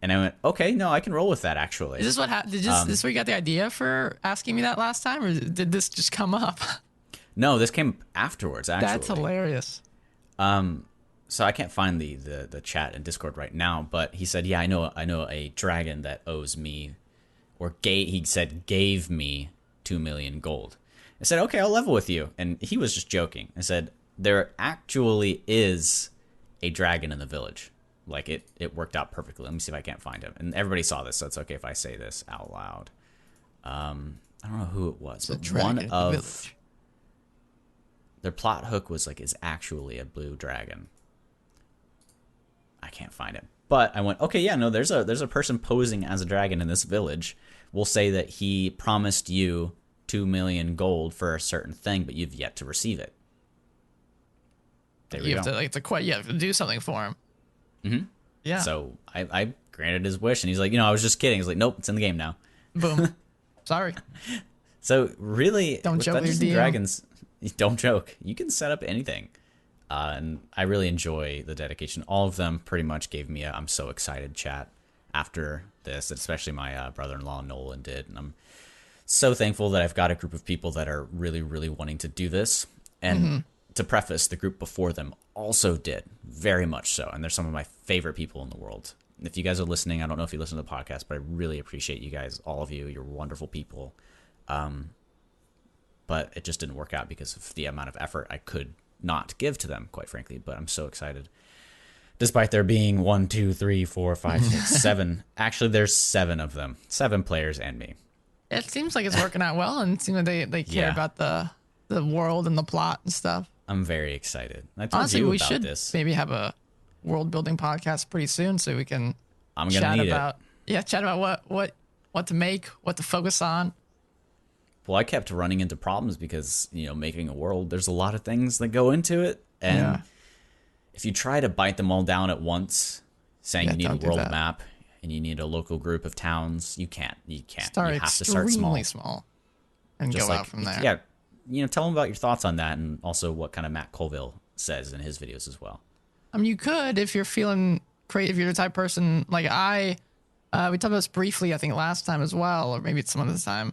and I went, okay, no, I can roll with that actually. Is this what happened? This where you got the idea for asking me that last time, or did this just come up? No, this came afterwards actually. That's hilarious. So I can't find the chat in Discord right now, but he said, yeah, I know a dragon that owes me, or he said gave me 2 million gold. I said, okay, I'll level with you. And he was just joking. I said, there actually is a dragon in the village. Like it worked out perfectly. Let me see if I can't find him. And everybody saw this, so it's okay if I say this out loud. I don't know who it was, but one of their plot hook was like, is actually a blue dragon. I can't find him. But I went, okay, yeah, no, there's a person posing as a dragon in this village. We'll say that he promised you 2 million gold for a certain thing, but you've yet to receive it. There we You go. have to you have to do something for him. Mm-hmm. Yeah. So I granted his wish, and he's like, I was just kidding. He's like, nope, it's in the game now. Boom. Sorry. So really, Don't with joke with Dungeons your and DM. Dragons, don't joke. You can set up anything. And I really enjoy the dedication. All of them pretty much gave me a I'm so excited chat after this, especially my brother-in-law Nolan did. And I'm so thankful that I've got a group of people that are really, really wanting to do this. And to preface, the group before them also did, very much so. And they're some of my favorite people in the world. If you guys are listening, I don't know if you listen to the podcast, but I really appreciate you guys, all of you. You're wonderful people. But it just didn't work out because of the amount of effort I could not give to them, quite frankly. But I'm so excited. Despite there being 1, 2, 3, 4, 5, 6, 7. Actually, there's 7 of them. 7 players and me. It seems like it's working out well, and it seems like they care Yeah. about the world and the plot and stuff. I'm very excited. I told Honestly, you we about should this. maybe have a world building podcast pretty soon, so we can I'm gonna chat need about chat about what to make, what to focus on. Well, I kept running into problems because, making a world, there's a lot of things that go into it. And Yeah. if you try to bite them all down at once, saying Yeah, you need a don't do world that. map and you need a local group of towns, you can't. You can't. Start you have to start small. extremely small, and Just go like, out from there. Yeah. Tell them about your thoughts on that and also what kind of Matt Colville says in his videos as well. I mean, you could if you're feeling if you're the type of person like I. We talked about this briefly, I think, last time as well, or maybe it's some other time.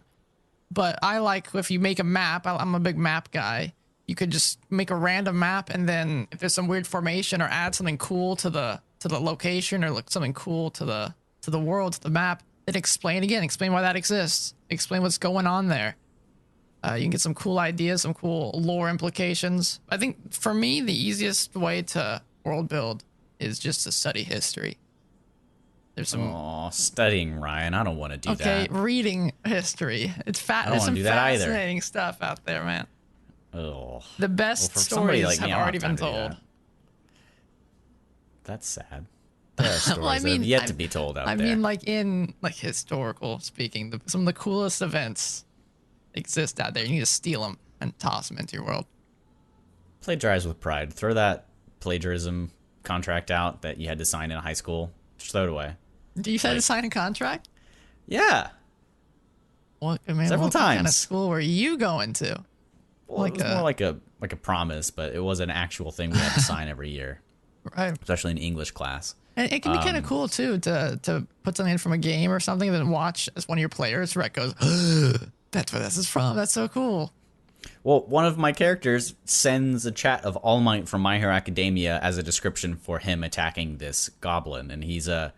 But I like if you make a map. I'm a big map guy. You could just make a random map, and then if there's some weird formation, or add something cool to the location, or look something cool to the world, to the map, then explain why that exists, explain what's going on there. You can get some cool ideas, some cool lore implications. I think for me, the easiest way to world build is just to study history. There's some Oh, studying, Ryan. I don't want to do okay, that. reading history. It's don't There's wanna some do that either. fascinating stuff out there, man. Oh, The best for somebody stories like me, have I don't already have been time to do told. that. That's sad. There are stories Well, I that mean, have yet to be told out I there. mean, like in historical speaking, some of the coolest events exist out there. You need to steal them and toss them into your world. Plagiarize with pride. Throw that plagiarism contract out that you had to sign in high school. Just throw it away. Do you have to sign a contract? Yeah. What, I mean, Several what kind of times. school were you going to? Well, it was more like a promise, but it was an actual thing we had to sign every year, Right. especially in English class. And it can be kind of cool too to put something in from a game or something, and then watch as one of your players, right, goes, that's where this is from. That's so cool. Well, one of my characters sends a chat of All Might from My Hero Academia as a description for him attacking this goblin, and he's a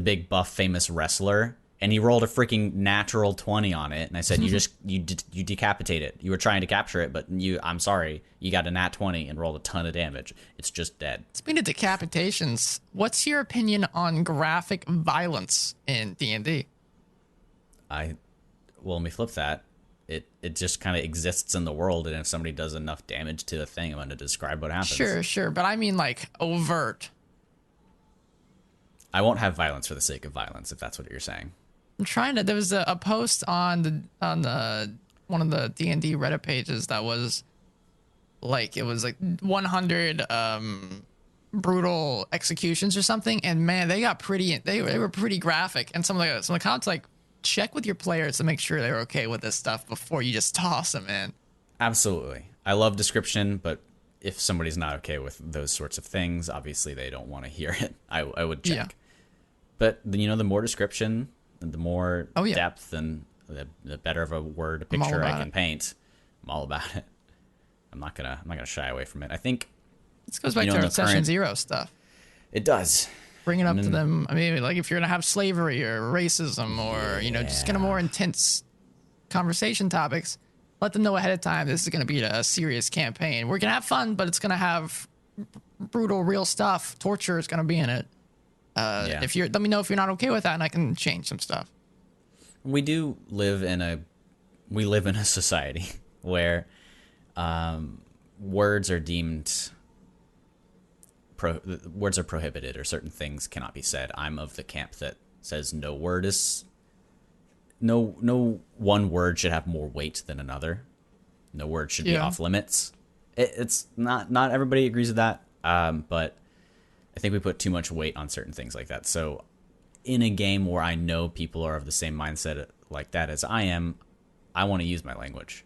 big buff famous wrestler, and he rolled a freaking natural 20 on it, and I said you decapitate it. You were trying to capture it, but I'm sorry, you got a nat 20 and rolled a ton of damage. It's just dead. Speaking of decapitations, what's your opinion on graphic violence in D&D? Let me flip that. It just kind of exists in the world, and if somebody does enough damage to a thing, I'm going to describe what happens. Sure, but I mean like overt. I won't have violence for the sake of violence, if that's what you're saying. I'm trying to. There was a post on the one of the D&D Reddit pages that was like, it was like 100 brutal executions or something, and man, they got pretty. They were pretty graphic, and some of the comments like, check with your players to make sure they're okay with this stuff before you just toss them in. Absolutely. I love description, but if somebody's not okay with those sorts of things, obviously they don't want to hear it. I would check. Yeah. But the more description, the more depth, and the better of a word picture I can paint. I'm all about it. I'm not gonna shy away from it. I think this goes back to our Session Zero stuff. It does. Bring it up to them. I mean, like if you're gonna have slavery or racism or just kind of more intense conversation topics, let them know ahead of time. This is gonna be a serious campaign. We're gonna have fun, but it's gonna have brutal, real stuff. Torture is gonna be in it. If let me know if you're not okay with that, and I can change some stuff. We live in a society where words are deemed. Words are prohibited, or certain things cannot be said. I'm of the camp that says no one word should have more weight than another. No word should be off limits. It's not everybody agrees with that, but I think we put too much weight on certain things like that. So in a game where I know people are of the same mindset like that as I am, I want to use my language.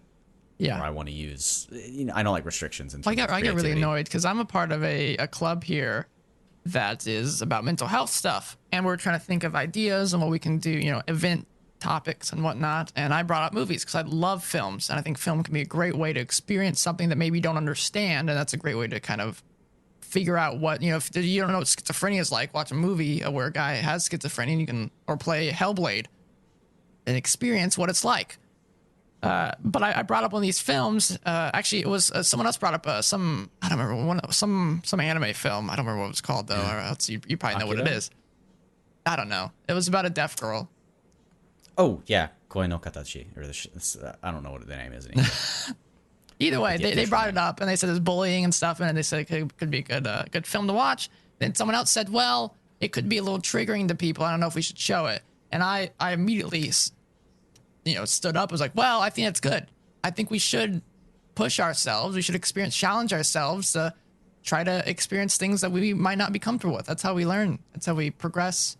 Yeah. Or I want to use, I don't like restrictions. I get really annoyed because I'm a part of a club here that is about mental health stuff. And we're trying to think of ideas and what we can do, event topics and whatnot. And I brought up movies because I love films. And I think film can be a great way to experience something that maybe you don't understand. And that's a great way to kind of figure out what, if you don't know what schizophrenia is like, watch a movie where a guy has schizophrenia and or play Hellblade and experience what it's like. But I brought up one of these films. Actually, it was someone else brought up I don't remember some anime film. I don't remember what it was called though. Or else you probably know what it is. I don't know. It was about a deaf girl. Oh yeah, Koi no Katachi, or I don't know what the name is in English. Either way, they brought it up and they said there's bullying and stuff, and they said it could be a good film to watch. Then someone else said, well, it could be a little triggering to people. I don't know if we should show it. And I immediately stood up, was like, well, I think it's good. I think we should push ourselves. We should challenge ourselves to try to experience things that we might not be comfortable with. That's how we learn. That's how we progress.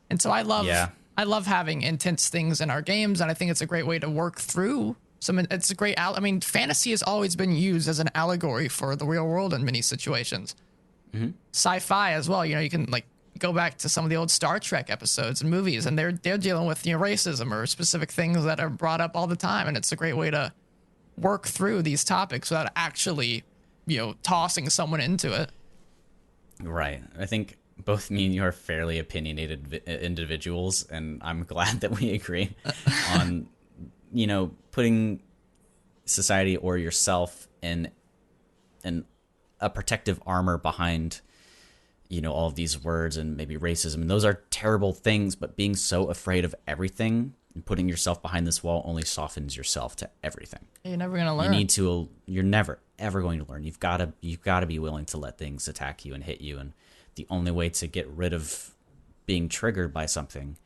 And so I love having intense things in our games. And I think it's a great way to work through it's a great, fantasy has always been used as an allegory for the real world in many situations. Mm-hmm. Sci-fi as well. You can go back to some of the old Star Trek episodes and movies, and they're dealing with racism or specific things that are brought up all the time, and it's a great way to work through these topics without actually tossing someone into it. Right. I think both me and you are fairly opinionated individuals, and I'm glad that we agree on putting society or yourself in a protective armor behind all of these words and maybe racism. And those are terrible things, but being so afraid of everything and putting yourself behind this wall only softens yourself to everything. You're never going to learn. You're never, ever going to learn. You've got to be willing to let things attack you and hit you. And the only way to get rid of being triggered by something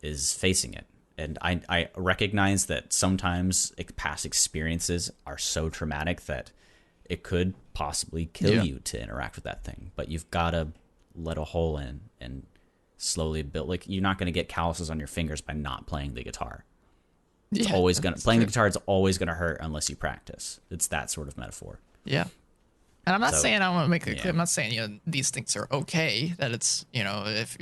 is facing it. And I recognize that sometimes past experiences are so traumatic that it could possibly kill you to interact with that thing. But you've got to let a hole in and slowly build. You're not going to get calluses on your fingers by not playing the guitar. It's always going to playing the guitar is always going to hurt unless you practice. It's that sort of metaphor. Yeah. And I'm not saying, I want to make it clear, I'm not saying these things are okay, that it's if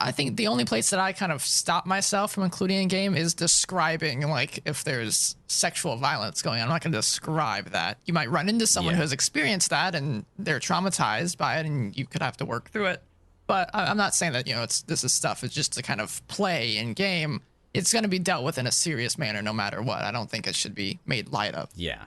I think the only place that I kind of stop myself from including in game is describing, like, if there's sexual violence going on. I'm not going to describe that. You might run into someone Yeah. who has experienced that and they're traumatized by it, and you could have to work through it. But I'm not saying that, this is stuff. It's just to kind of play in game. It's going to be dealt with in a serious manner no matter what. I don't think it should be made light of. Yeah.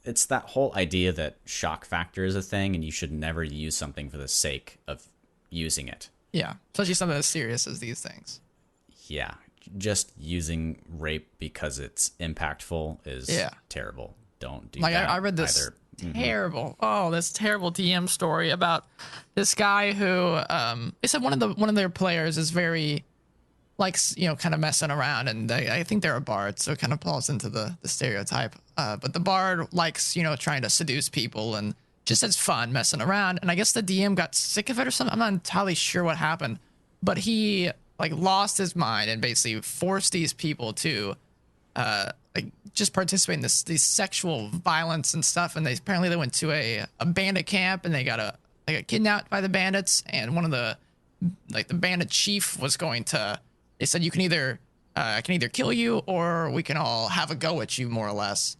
It's that whole idea that shock factor is a thing and you should never use something for the sake of using it. Yeah, especially something as serious as these things. Yeah. Just using rape because it's impactful is terrible. Don't do Like, that. I read this either. this terrible DM story about this guy who they said one of their players is very, likes, kind of messing around, and I think they're a bard, so it kind of falls into the stereotype. But the bard likes, trying to seduce people and just has fun messing around. And I guess the DM got sick of it or something. I'm not entirely sure what happened, but he like lost his mind and basically forced these people to like just participate in these sexual violence and stuff. And they went to a bandit camp, and they got kidnapped by the bandits. And one of the bandit chief was going to. They said, you can either I can either kill you or we can all have a go at you, more or less.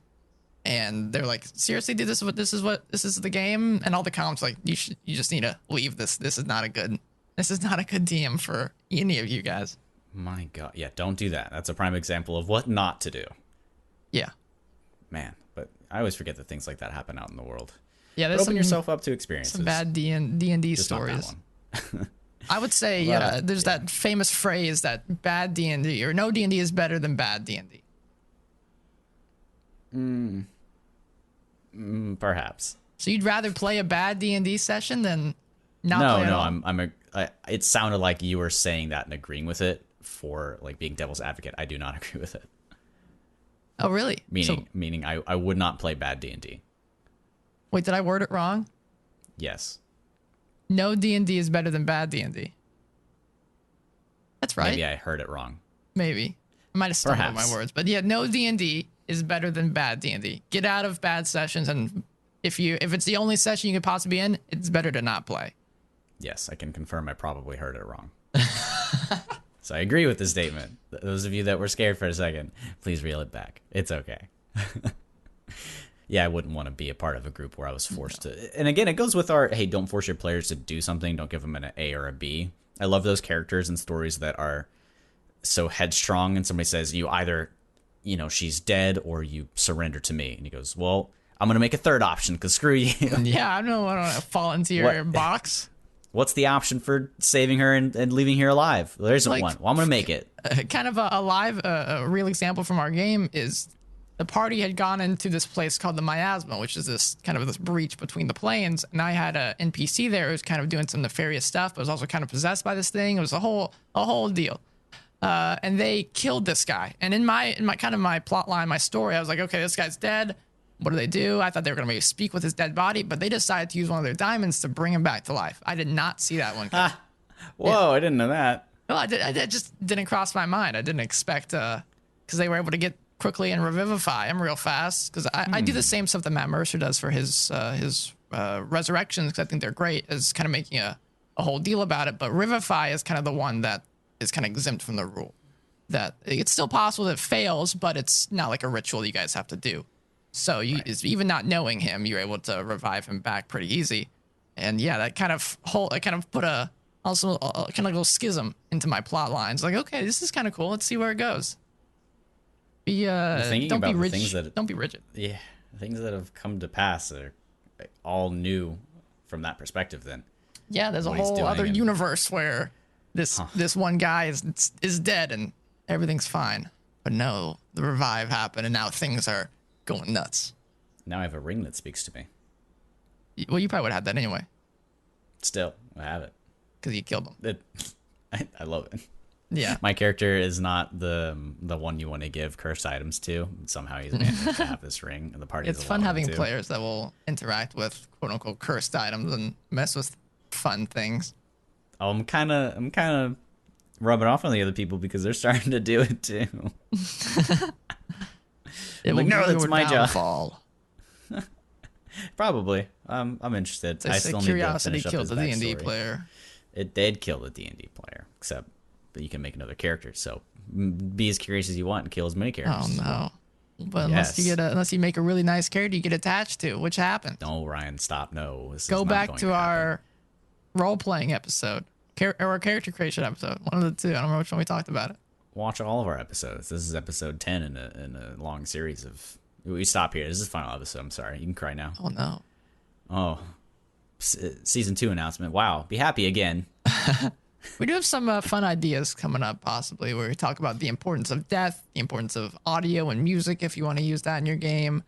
And they're like, seriously, dude, this is the game. And all the comments like, you just need to leave this. This is not a good DM for any of you guys. My God. Yeah, don't do that. That's a prime example of what not to do. Yeah. Man, but I always forget that things like that happen out in the world. Yeah, there's open yourself up to experiences. Some bad D&D Just stories. Not that one. I would say, there's that famous phrase that bad D&D or no D&D is better than bad D&D. Perhaps. So you'd rather play a bad D&D session than not play at all? It sounded like you were saying that and agreeing with it for like being devil's advocate. I do not agree with it. Oh, really? Meaning I would not play bad D&D. Wait, did I word it wrong? Yes. No D&D is better than bad D&D. That's right. Maybe I heard it wrong. Maybe. I might have stumbled on my Perhaps. words. But yeah, no D&D is better than bad D&D. Get out of bad sessions, and if it's the only session you could possibly be in, it's better to not play. Yes, I can confirm I probably heard it wrong. So I agree with the statement. Those of you that were scared for a second, please reel it back. It's okay. Yeah, I wouldn't want to be a part of a group where I was forced to. And again, it goes with our, hey, don't force your players to do something. Don't give them an A or a B. I love those characters and stories that are so headstrong, and somebody says, you either, she's dead or you surrender to me. And he goes, well, I'm going to make a third option because screw you. Yeah, I don't want to fall into your box. What's the option for saving her and leaving here alive? Well, there isn't one. Well, I'm going to make it. Kind of a real example from our game is the party had gone into this place called the Miasma, which is this breach between the planes. And I had a NPC there who was kind of doing some nefarious stuff, but was also kind of possessed by this thing. It was a whole deal. And they killed this guy. And in my plot line, my story, I was like, okay, this guy's dead. What do? I thought they were going to maybe speak with his dead body, but they decided to use one of their diamonds to bring him back to life. I did not see that one coming. Whoa, yeah. I didn't know that. No, I just didn't cross my mind. I didn't expect, because they were able to get quickly and revivify him real fast. Because I do the same stuff that Matt Mercer does for his resurrections, because I think they're great, is kind of making a whole deal about it. But Revivify is kind of the one that is kind of exempt from the rule. That it's still possible that it fails, but it's not like a ritual you guys have to do. So even not knowing him, you're able to revive him back pretty easy. And yeah, that kind of put a little schism into my plot lines. Like, okay, this is kind of cool. Let's see where it goes. Don't be rigid. Don't be rigid. Yeah, things that have come to pass are all new from that perspective. Then. Yeah, there's a whole other universe where this one guy is dead and everything's fine. But no, the revive happened, and now things are going nuts. Now I have a ring that speaks to me. Well, you probably would have had that anyway. Still, I have it. Because you killed him. I love it. Yeah. My character is not the one you want to give cursed items to. Somehow he's managed to have this ring, and the party. It's fun having players that will interact with quote unquote cursed items and mess with fun things. Oh, I'm kind of rubbing off on the other people because they're starting to do it too. That's my job. Probably. I'm interested. I still need to finish up this backstory. Curiosity killed the D&D player. It did kill the D&D player, except that you can make another character. So be as curious as you want and kill as many characters. Oh as well. no! But Yes. unless you make a really nice character you get attached to, which happened. No, Ryan, stop. No. This Go is not back going to happen. our role playing episode or our character creation episode. One of the two. I don't remember which one we talked about it. Watch all of our episodes. This is episode 10 in a long series of. We stop here. This is the final episode. I'm sorry. You can cry now. Oh no! Oh, season 2 announcement. Wow. Be happy again. We do have some fun ideas coming up, possibly, where we talk about the importance of death, the importance of audio and music, if you want to use that in your game.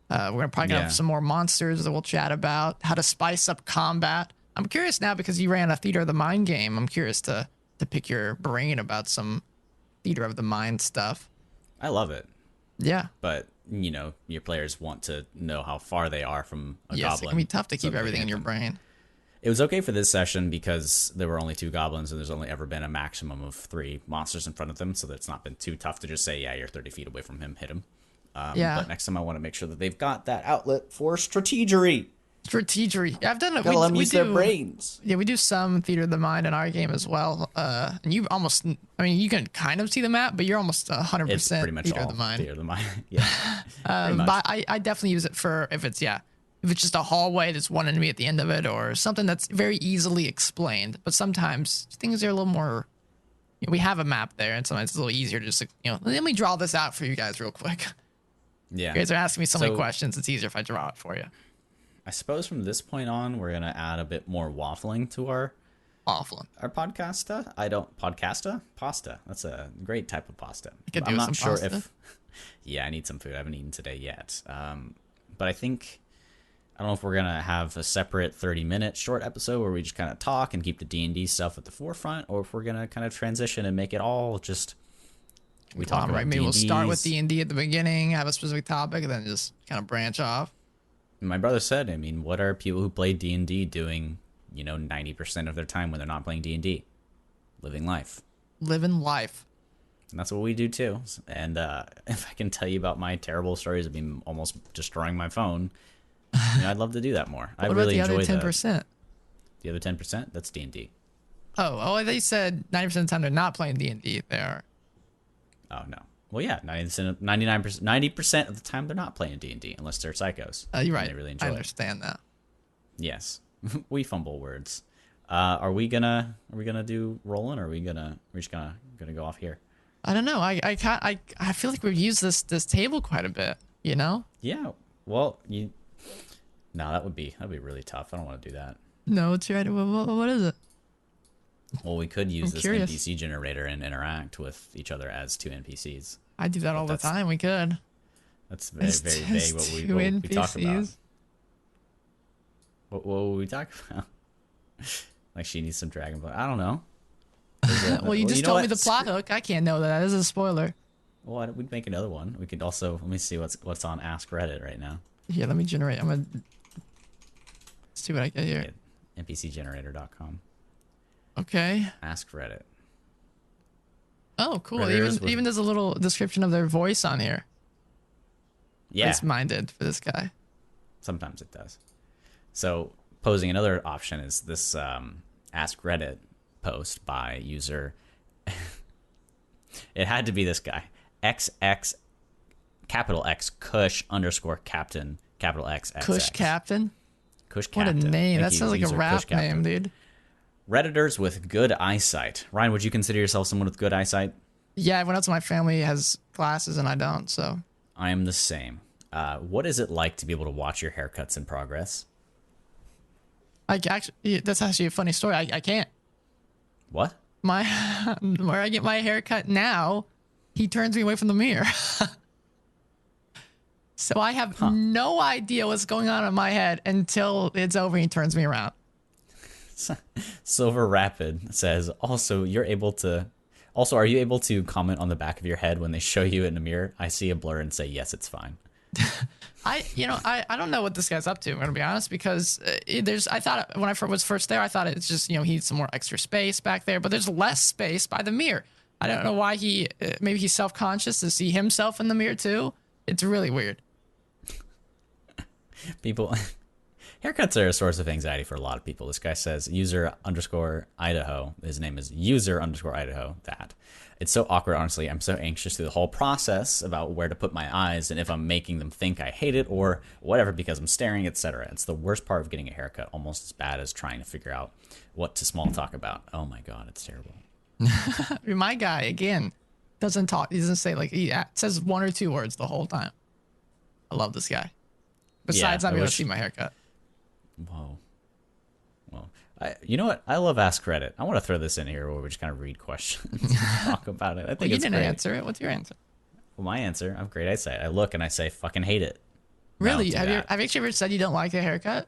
We're probably gonna Yeah. have some more monsters that we'll chat about, how to spice up combat. I'm curious now because you ran a Theater of the Mind game. I'm curious to pick your brain about some Theater of the Mind stuff. I love it. Yeah. But, your players want to know how far they are from a Yes, goblin. it can be tough to so keep they everything can in your hit them. brain. It was okay for this session because there were only 2 goblins and there's only ever been a maximum of 3 monsters in front of them, so it's not been too tough to just say, yeah, you're 30 feet away from him, hit him. Yeah. But next time I want to make sure that they've got that outlet for strategery. Strategery. Yeah, I've done it. Gotta let them use their brains. Yeah, we do some Theater of the Mind in our game as well. And you almost, I mean, you can kind of see the map, but you're almost 100% It's pretty much Theater all of the Mind. Theater of the Mind. Yeah. Pretty much. But I definitely use it for if it's just a hallway, there's one enemy at the end of it, or something that's very easily explained. But sometimes things are a little more. We have a map there, and sometimes it's a little easier to just let me draw this out for you guys real quick. Yeah. You guys are asking me so many So- questions. It's easier if I draw it for you. I suppose from this point on, we're going to add a bit more waffling to our Awful. podcasta. Pasta. That's a great type of pasta. could do I'm with not some sure pasta. if. Yeah, I need some food. I haven't eaten today yet. But I think. I don't know if we're going to have a separate 30-minute short episode where we just kind of talk and keep the D&D stuff at the forefront, or if we're going to kind of transition and make it all just. We talk about Maybe we'll start with D&Ds. D&D at the beginning, have a specific topic, and then just kind of branch off. My brother said, I mean, what are people who play D&D doing, 90% of their time when they're not playing D&D? Living life. Living life. And that's what we do too. And if I can tell you about my terrible stories of me almost destroying my phone, I'd love to do that more. I What really about the enjoy other 10%? the other 10%. That's D&D. Oh, they said 90% of the time they're not playing D&D. They are. Oh no. Well, yeah, 90% of the time they're not playing D&D unless they're psychos. You're and right. They really enjoy I it. understand that. Yes, we fumble words. Are we gonna do rolling, or we're just gonna go off here? I don't know. I feel like we've used this table quite a bit. Yeah. Well, no, that would be really tough. I don't want to do that. No, it's right. What is it? Well, we could use I'm this curious. NPC generator and interact with each other as 2 NPCs. I do that all the that's- time. We could. That's very It's very just vague. two What we talk about. NPCs. What would we talk about? Like she needs some dragon blood. I don't know. Well, you just know told what? me the plot hook. I can't know that. This is a spoiler. Well, we'd make another one. We could also let me see what's on Ask Reddit right now. Yeah, let me generate. I'm gonna see what I get here. NPCgenerator.com. Okay. Ask Reddit. Oh, cool. Redditors Even there's a little description of their voice on here. Yeah, At least mine did for this guy. sometimes it does. So posing another option is this Ask Reddit post by user. It had to be this guy. XX capital X Kush _ Captain capital X XX. Kush Captain. Kush What a Captain. name. Thank That you, sounds like a user rap Kush Captain. name, dude. Redditors with good eyesight. Ryan, would you consider yourself someone with good eyesight? Yeah, everyone else in my family has glasses and I don't, so. I am the same. What is it like to be able to watch your haircuts in progress? That's actually a funny story. I can't. What? Where I get my hair cut now, he turns me away from the mirror. So I have no idea what's going on in my head until it's over and he turns me around. Silver Rapid says, also, are you able to comment on the back of your head when they show you in the mirror? I see a blur and say, yes, it's fine. I don't know what this guy's up to. I'm gonna be honest because I thought when I was first there, I thought it's just he needs some more extra space back there, but there's less space by the mirror. I don't know why maybe he's self-conscious to see himself in the mirror too. It's really weird. People Haircuts are a source of anxiety for a lot of people. This guy says user underscore Idaho. His name is user underscore Idaho. That. It's so awkward, honestly. I'm so anxious through the whole process about where to put my eyes and if I'm making them think I hate it or whatever because I'm staring, etc. It's the worst part of getting a haircut, almost as bad as trying to figure out what to small talk about. Oh my God, it's terrible. My guy, again, doesn't talk. He doesn't say, like, he says one or two words the whole time. I love this guy. Besides, I'm going to see my haircut. Whoa. Well, you know what? I love Ask Reddit. I want to throw this in here where we just kind of read questions and talk about it. I think you it's didn't great. answer it. What's your answer? Well, my answer, I'm great. I say it. I look and I say, fucking hate it. Really? No, have you actually ever said you don't like a haircut?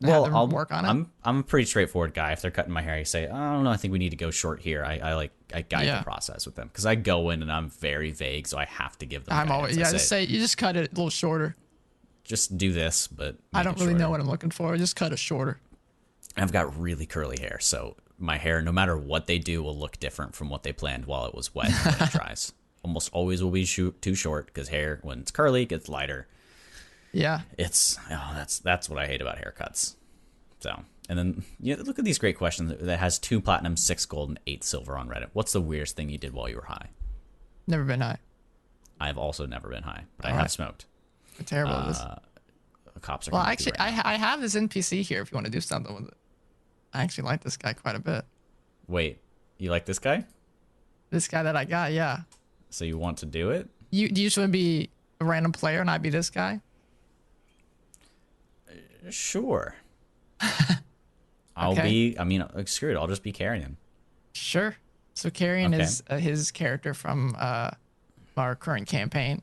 Well, I'll work on it. I'm a pretty straightforward guy. If they're cutting my hair, I say, I don't know. I think we need to go short here. I guide the process with them because I go in and I'm very vague, so I have to give them. I'm always guidance. you just cut it a little shorter. Just do this, but I don't really know what I'm looking for. Just cut it shorter. I've got really curly hair, so my hair, no matter what they do, will look different from what they planned while it was wet when it dries. Almost always will be too short because hair, when it's curly, gets lighter. Yeah, that's what I hate about haircuts. So, and then look at these great questions that has 2 platinum, 6 gold, and 8 silver on Reddit. What's the weirdest thing you did while you were high? never been high. I've also never been high, but I All have right. smoked. Terrible it is. The cops are. Well, coming actually, through right now. I have this NPC here if you want to do something with it. I actually like this guy quite a bit. Wait, you like this guy? This guy that I got, yeah. So you want to do it? Do you just want to be a random player and I be this guy? Sure. Okay. Screw it. I'll just be Carrion. Sure. So Carrion Okay. is his character from our current campaign.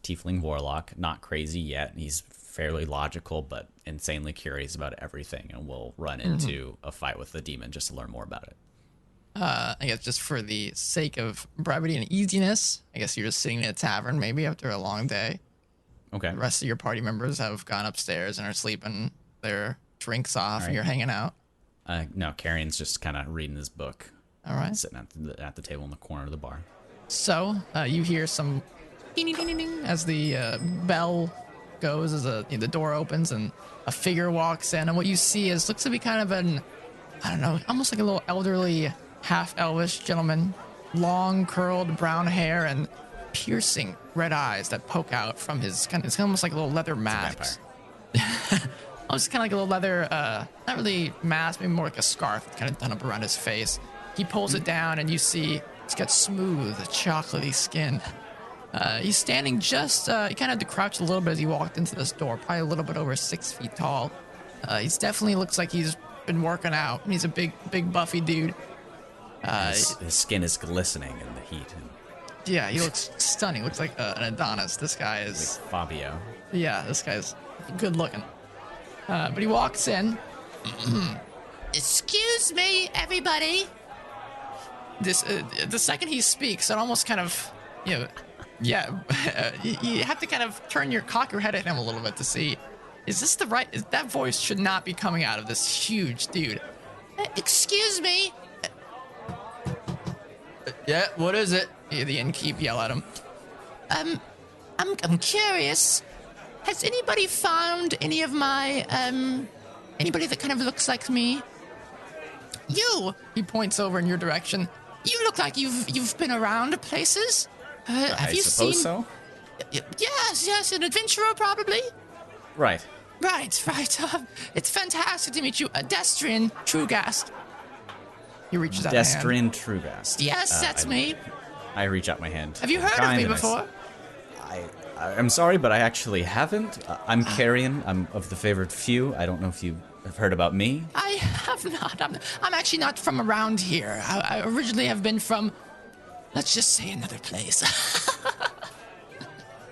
Tiefling Warlock, not crazy yet. He's fairly logical, but insanely curious about everything, and will run into a fight with the demon just to learn more about it. I guess just for the sake of brevity and easiness, I guess you're just sitting in a tavern maybe after a long day. Okay. The rest of your party members have gone upstairs and are sleeping their drinks off, All and right. you're hanging out. No, Carrion's just kind of reading his book, All right. sitting at the table in the corner of the bar. So you hear some ding ding ding ding ding as the bell goes, as the door opens and a figure walks in, and what you see looks to be kind of an, I don't know, almost like a little elderly, half elvish gentleman, long curled brown hair and piercing red eyes that poke out from his it's almost like a little leather mask. Almost kind of like a little leather, not really mask, maybe more like a scarf kind of done up around his face. He pulls it down and you see he's got smooth, chocolatey skin. He's standing he kind of had to crouch a little bit as he walked into this door, probably a little bit over 6 feet tall. He's definitely looks like he's been working out. He's a big buffy dude. His skin is glistening in the heat. Yeah, he looks stunning. Looks like an Adonis. This guy is... Like Fabio. Yeah, this guy's good looking. But he walks in. Excuse me, everybody. The second he speaks, it almost kind of, you have to kind of cock your head at him a little bit to see, that voice should not be coming out of this huge dude. Excuse me. Yeah, what is it? The innkeep yell at him. I'm curious. Has anybody found any of my, anybody that kind of looks like me? You! He points over in your direction. You look like you've been around places. Have you seen? So? Yes, an adventurer probably. Right. Right. It's fantastic to meet you, Destrian Trugast. He reaches out his hand. Destrian Trugast. Yes, that's me. I reach out my hand. Have you heard of me before? I'm sorry, but I actually haven't. I'm Carrion. I'm of the favored few. I don't know if you have heard about me. I have not. I'm actually not from around here. I originally have been from, let's just say, another place.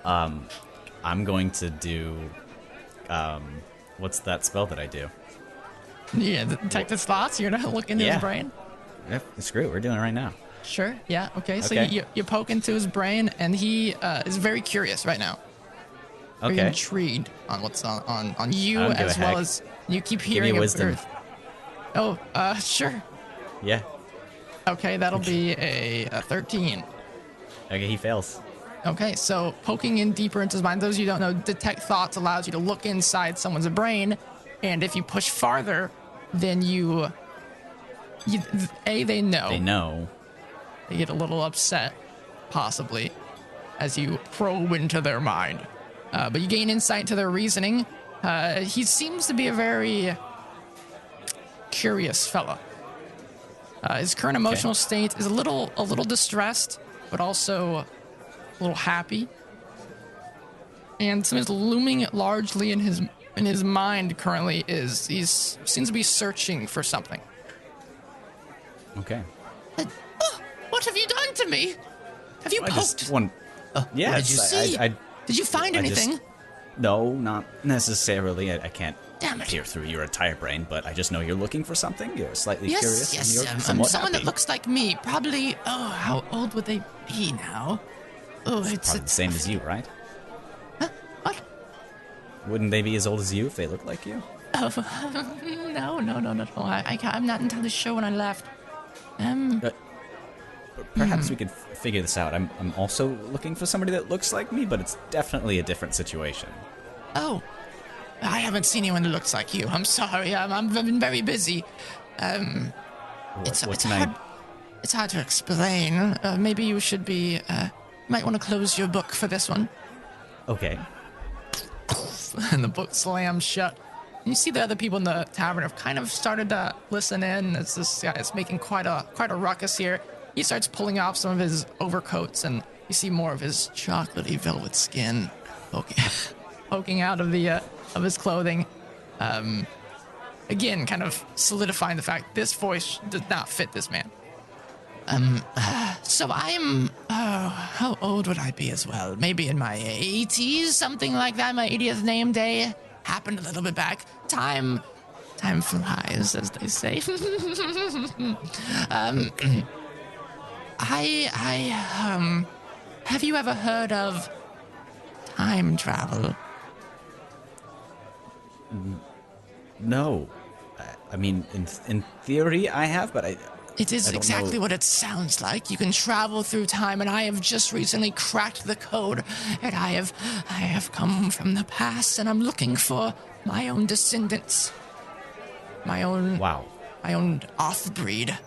I'm going to do, what's that spell that I do? Yeah, detect his thoughts. You're gonna look into his brain. Yep, screw it. We're doing it right now. Sure. Yeah. Okay. So Okay. you poke into his brain, and he is very curious right now. Very Okay. intrigued on what's on you, I don't give as a well heck. as you keep Give me hearing of wisdom. Earth. Oh, sure. Yeah. Okay, that'll be a 13. Okay, he fails. Okay, so poking in deeper into his mind, those of you who don't know, detect thoughts allows you to look inside someone's brain, and if you push farther, then they know. They know. They get a little upset, possibly, as you probe into their mind. But you gain insight into their reasoning. He seems to be a very curious fella. His current emotional state is a little distressed, but also a little happy. And something's looming largely in his mind currently is he seems to be searching for something. Okay. What have you done to me? Have you poked? Yes. What did you see? Did you find anything? No, not necessarily. I can't Damn it. peer through your entire brain, but I just know you're looking for something. You're slightly curious. Yes, and you're I'm somewhat someone happy. that looks like me. Probably, how old would they be now? Oh, it's Probably the same as you, right? Huh? What? Wouldn't they be as old as you if they looked like you? Oh, no. I'm not entirely sure when I left. Perhaps we could figure this out. I'm also looking for somebody that looks like me, but it's definitely a different situation. Oh, I haven't seen anyone that looks like you. I'm sorry. I've been very busy. It's hard to explain. Maybe you should be. Might want to close your book for this one. Okay. And the book slams shut. And you see the other people in the tavern have kind of started to listen in. It's this guy is making quite a ruckus here. He starts pulling off some of his overcoats, and you see more of his chocolatey velvet skin poking out of his clothing. Again, kind of solidifying the fact this voice does not fit this man. So I'm, how old would I be as well? Maybe in my 80s, something like that. My 80th name day happened a little bit back. Time flies, as they say. Have you ever heard of time travel? No. I mean, in theory, I have, but It is I don't exactly know. what it sounds like. You can travel through time, and I have just recently cracked the code, and I have come from the past, and I'm looking for my own descendants. My own off-breed.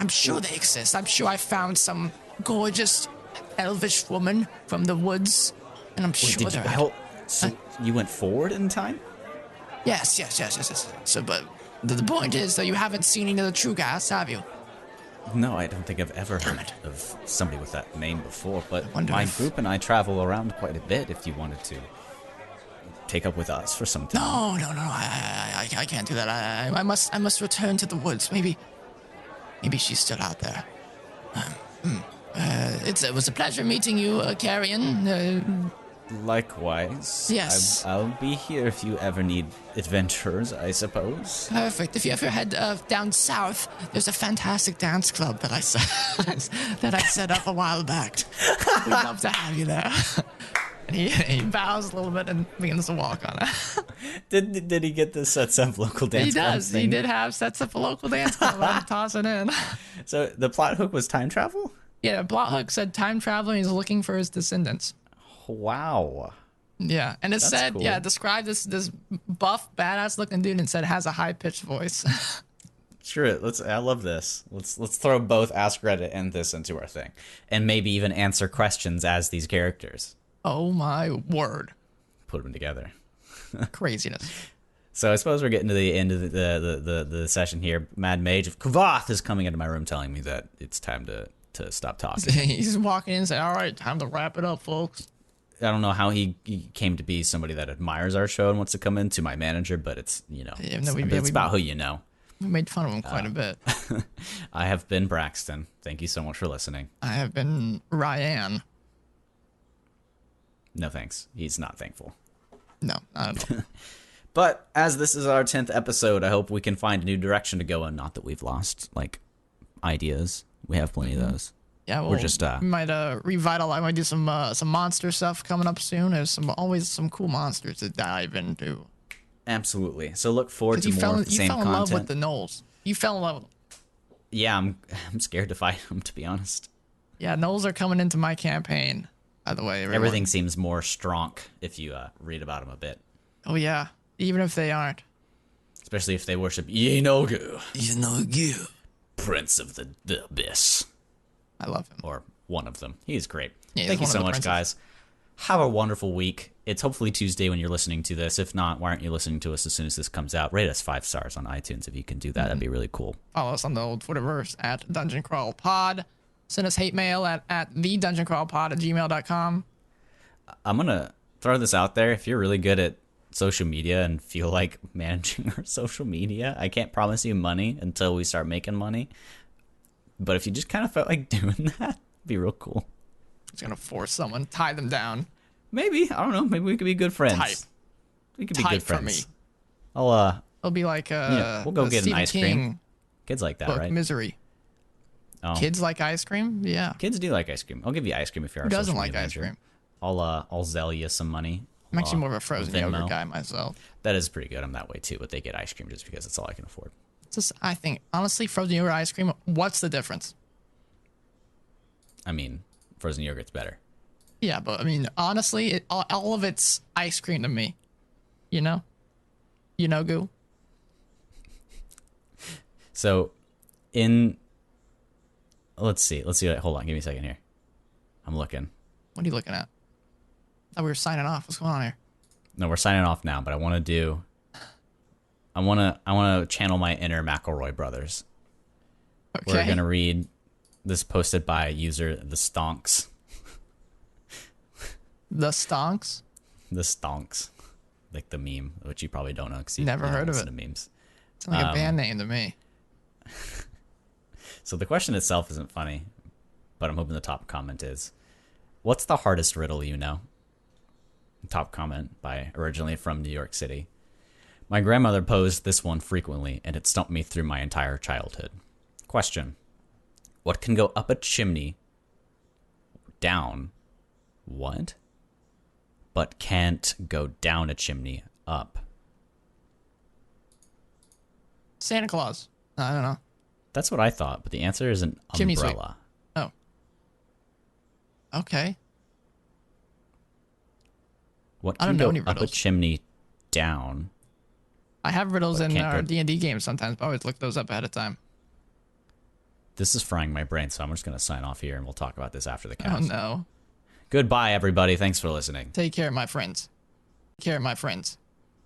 I'm sure they exist. I'm sure I found some gorgeous elvish woman from the woods, and I'm sure they're... So you went forward in time? Yes. So, but the point is that you haven't seen any of the true guys, have you? No, I don't think I've ever Damn heard it. of somebody with that name before, but wonder my if- group and I travel around quite a bit if you wanted to take up with us for some time. No. I can't do that. I must return to the woods. Maybe she's still out there. It was a pleasure meeting you, Carrion. Likewise. Yes. I'll be here if you ever need adventures, I suppose. Perfect. If you ever head down south, there's a fantastic dance club that I set up a while back. We'd love to have you there. And he bows a little bit and begins to walk on it. Did he get the sets up local dance? He club does. thing? He did have sets up a local dance club. I'm tossing in. So the plot hook was time travel? Yeah, Blot Hook said time traveling. He's looking for his descendants. Wow. Yeah, and it That's said, cool. yeah, described this buff, badass looking dude, and said has a high pitched voice. Sure, I love this. Let's throw both Ask Reddit and this into our thing. And maybe even answer questions as these characters. Oh my word, Put them together. craziness. So I suppose we're getting to the end of the session here. Mad Mage of Kavath is coming into my room telling me that it's time to stop talking. He's walking in and saying, all right, time to wrap it up, folks. I don't know how he came to be somebody that admires our show and wants to come in to my manager, but it's, Yeah, no, it's about who you know. We made fun of him quite a bit. I have been Braxton. Thank you so much for listening. I have been Ryan. No thanks. He's not thankful. No, not at all. But as this is our 10th episode, I hope we can find a new direction to go in. Not that we've lost, ideas. We have plenty of those. Yeah, well, We're just, we might revitalize. We might do some monster stuff coming up soon. There's always some cool monsters to dive into. Absolutely. So look forward to You more of the same fell in content. love with the Knolls. You fell in love with them. Yeah, I'm scared to fight them, to be honest. Yeah, Knowles are coming into my campaign, by the way. Everyone. Everything seems more strong if you read about them a bit. Oh, yeah. Even if they aren't. Especially if they worship Inogu. Inogu. Prince of the Abyss. I love him. Or one of them. He's great. Yeah, Thank you so much, guys. Have a wonderful week. It's hopefully Tuesday when you're listening to this. If not, why aren't you listening to us as soon as this comes out? Rate us 5 stars on iTunes if you can do that. That'd be really cool. Follow us on the old Twitterverse at Dungeon Crawl Pod. Send us hate mail at thedungeoncrawlpod@gmail.com. I'm going to throw this out there. If you're really good at social media and feel like managing our social media, I can't promise you money until we start making money. But if you just kind of felt like doing that, it'd be real cool. It's going to force someone, tie them down. Maybe. I don't know. Maybe we could be good friends. Type. We could be good friends. For me. It'll be like we'll go get Stephen an ice King cream. Kids like that, book, right? Misery. Oh. Kids like ice cream? Yeah. Kids do like ice cream. I'll give you ice cream if you're Who our doesn't social like media ice manager. cream? I'll Zell you some money. I'm actually more of a frozen Venmo. yogurt guy myself. That is pretty good. I'm that way too, but they get ice cream just because it's all I can afford. It's just, I think, honestly, frozen yogurt ice cream, what's the difference? I mean, frozen yogurt's better. Yeah, but I mean, honestly, all of it's ice cream to me. You know? You know, Goo? So, let's see. Hold on. Give me a second here. I'm looking. What are you looking at? I thought we were signing off. What's going on here? No, we're signing off now, but I want to channel my inner McElroy brothers. Okay. We're going to read this posted by user The Stonks. The Stonks? The Stonks. Like the meme, which you probably don't know because you never heard of it. To memes. It's like a band name to me. So the question itself isn't funny, but I'm hoping the top comment is, what's the hardest riddle you know? Top comment originally from New York City. My grandmother posed this one frequently, and it stumped me through my entire childhood. Question. What can go up a chimney, down, what? But can't go down a chimney, up? Santa Claus. I don't know. That's what I thought, but the answer is an Chimney sweep. umbrella. Oh. Okay. What I can don't know go any up a riddles. chimney, down? I have riddles But in can't our go- D&D games sometimes, but I always look those up ahead of time. This is frying my brain, so I'm just going to sign off here, and we'll talk about this after the Oh, cast. no. Goodbye, everybody. Thanks for listening. Take care, my friends. Take care, my friends.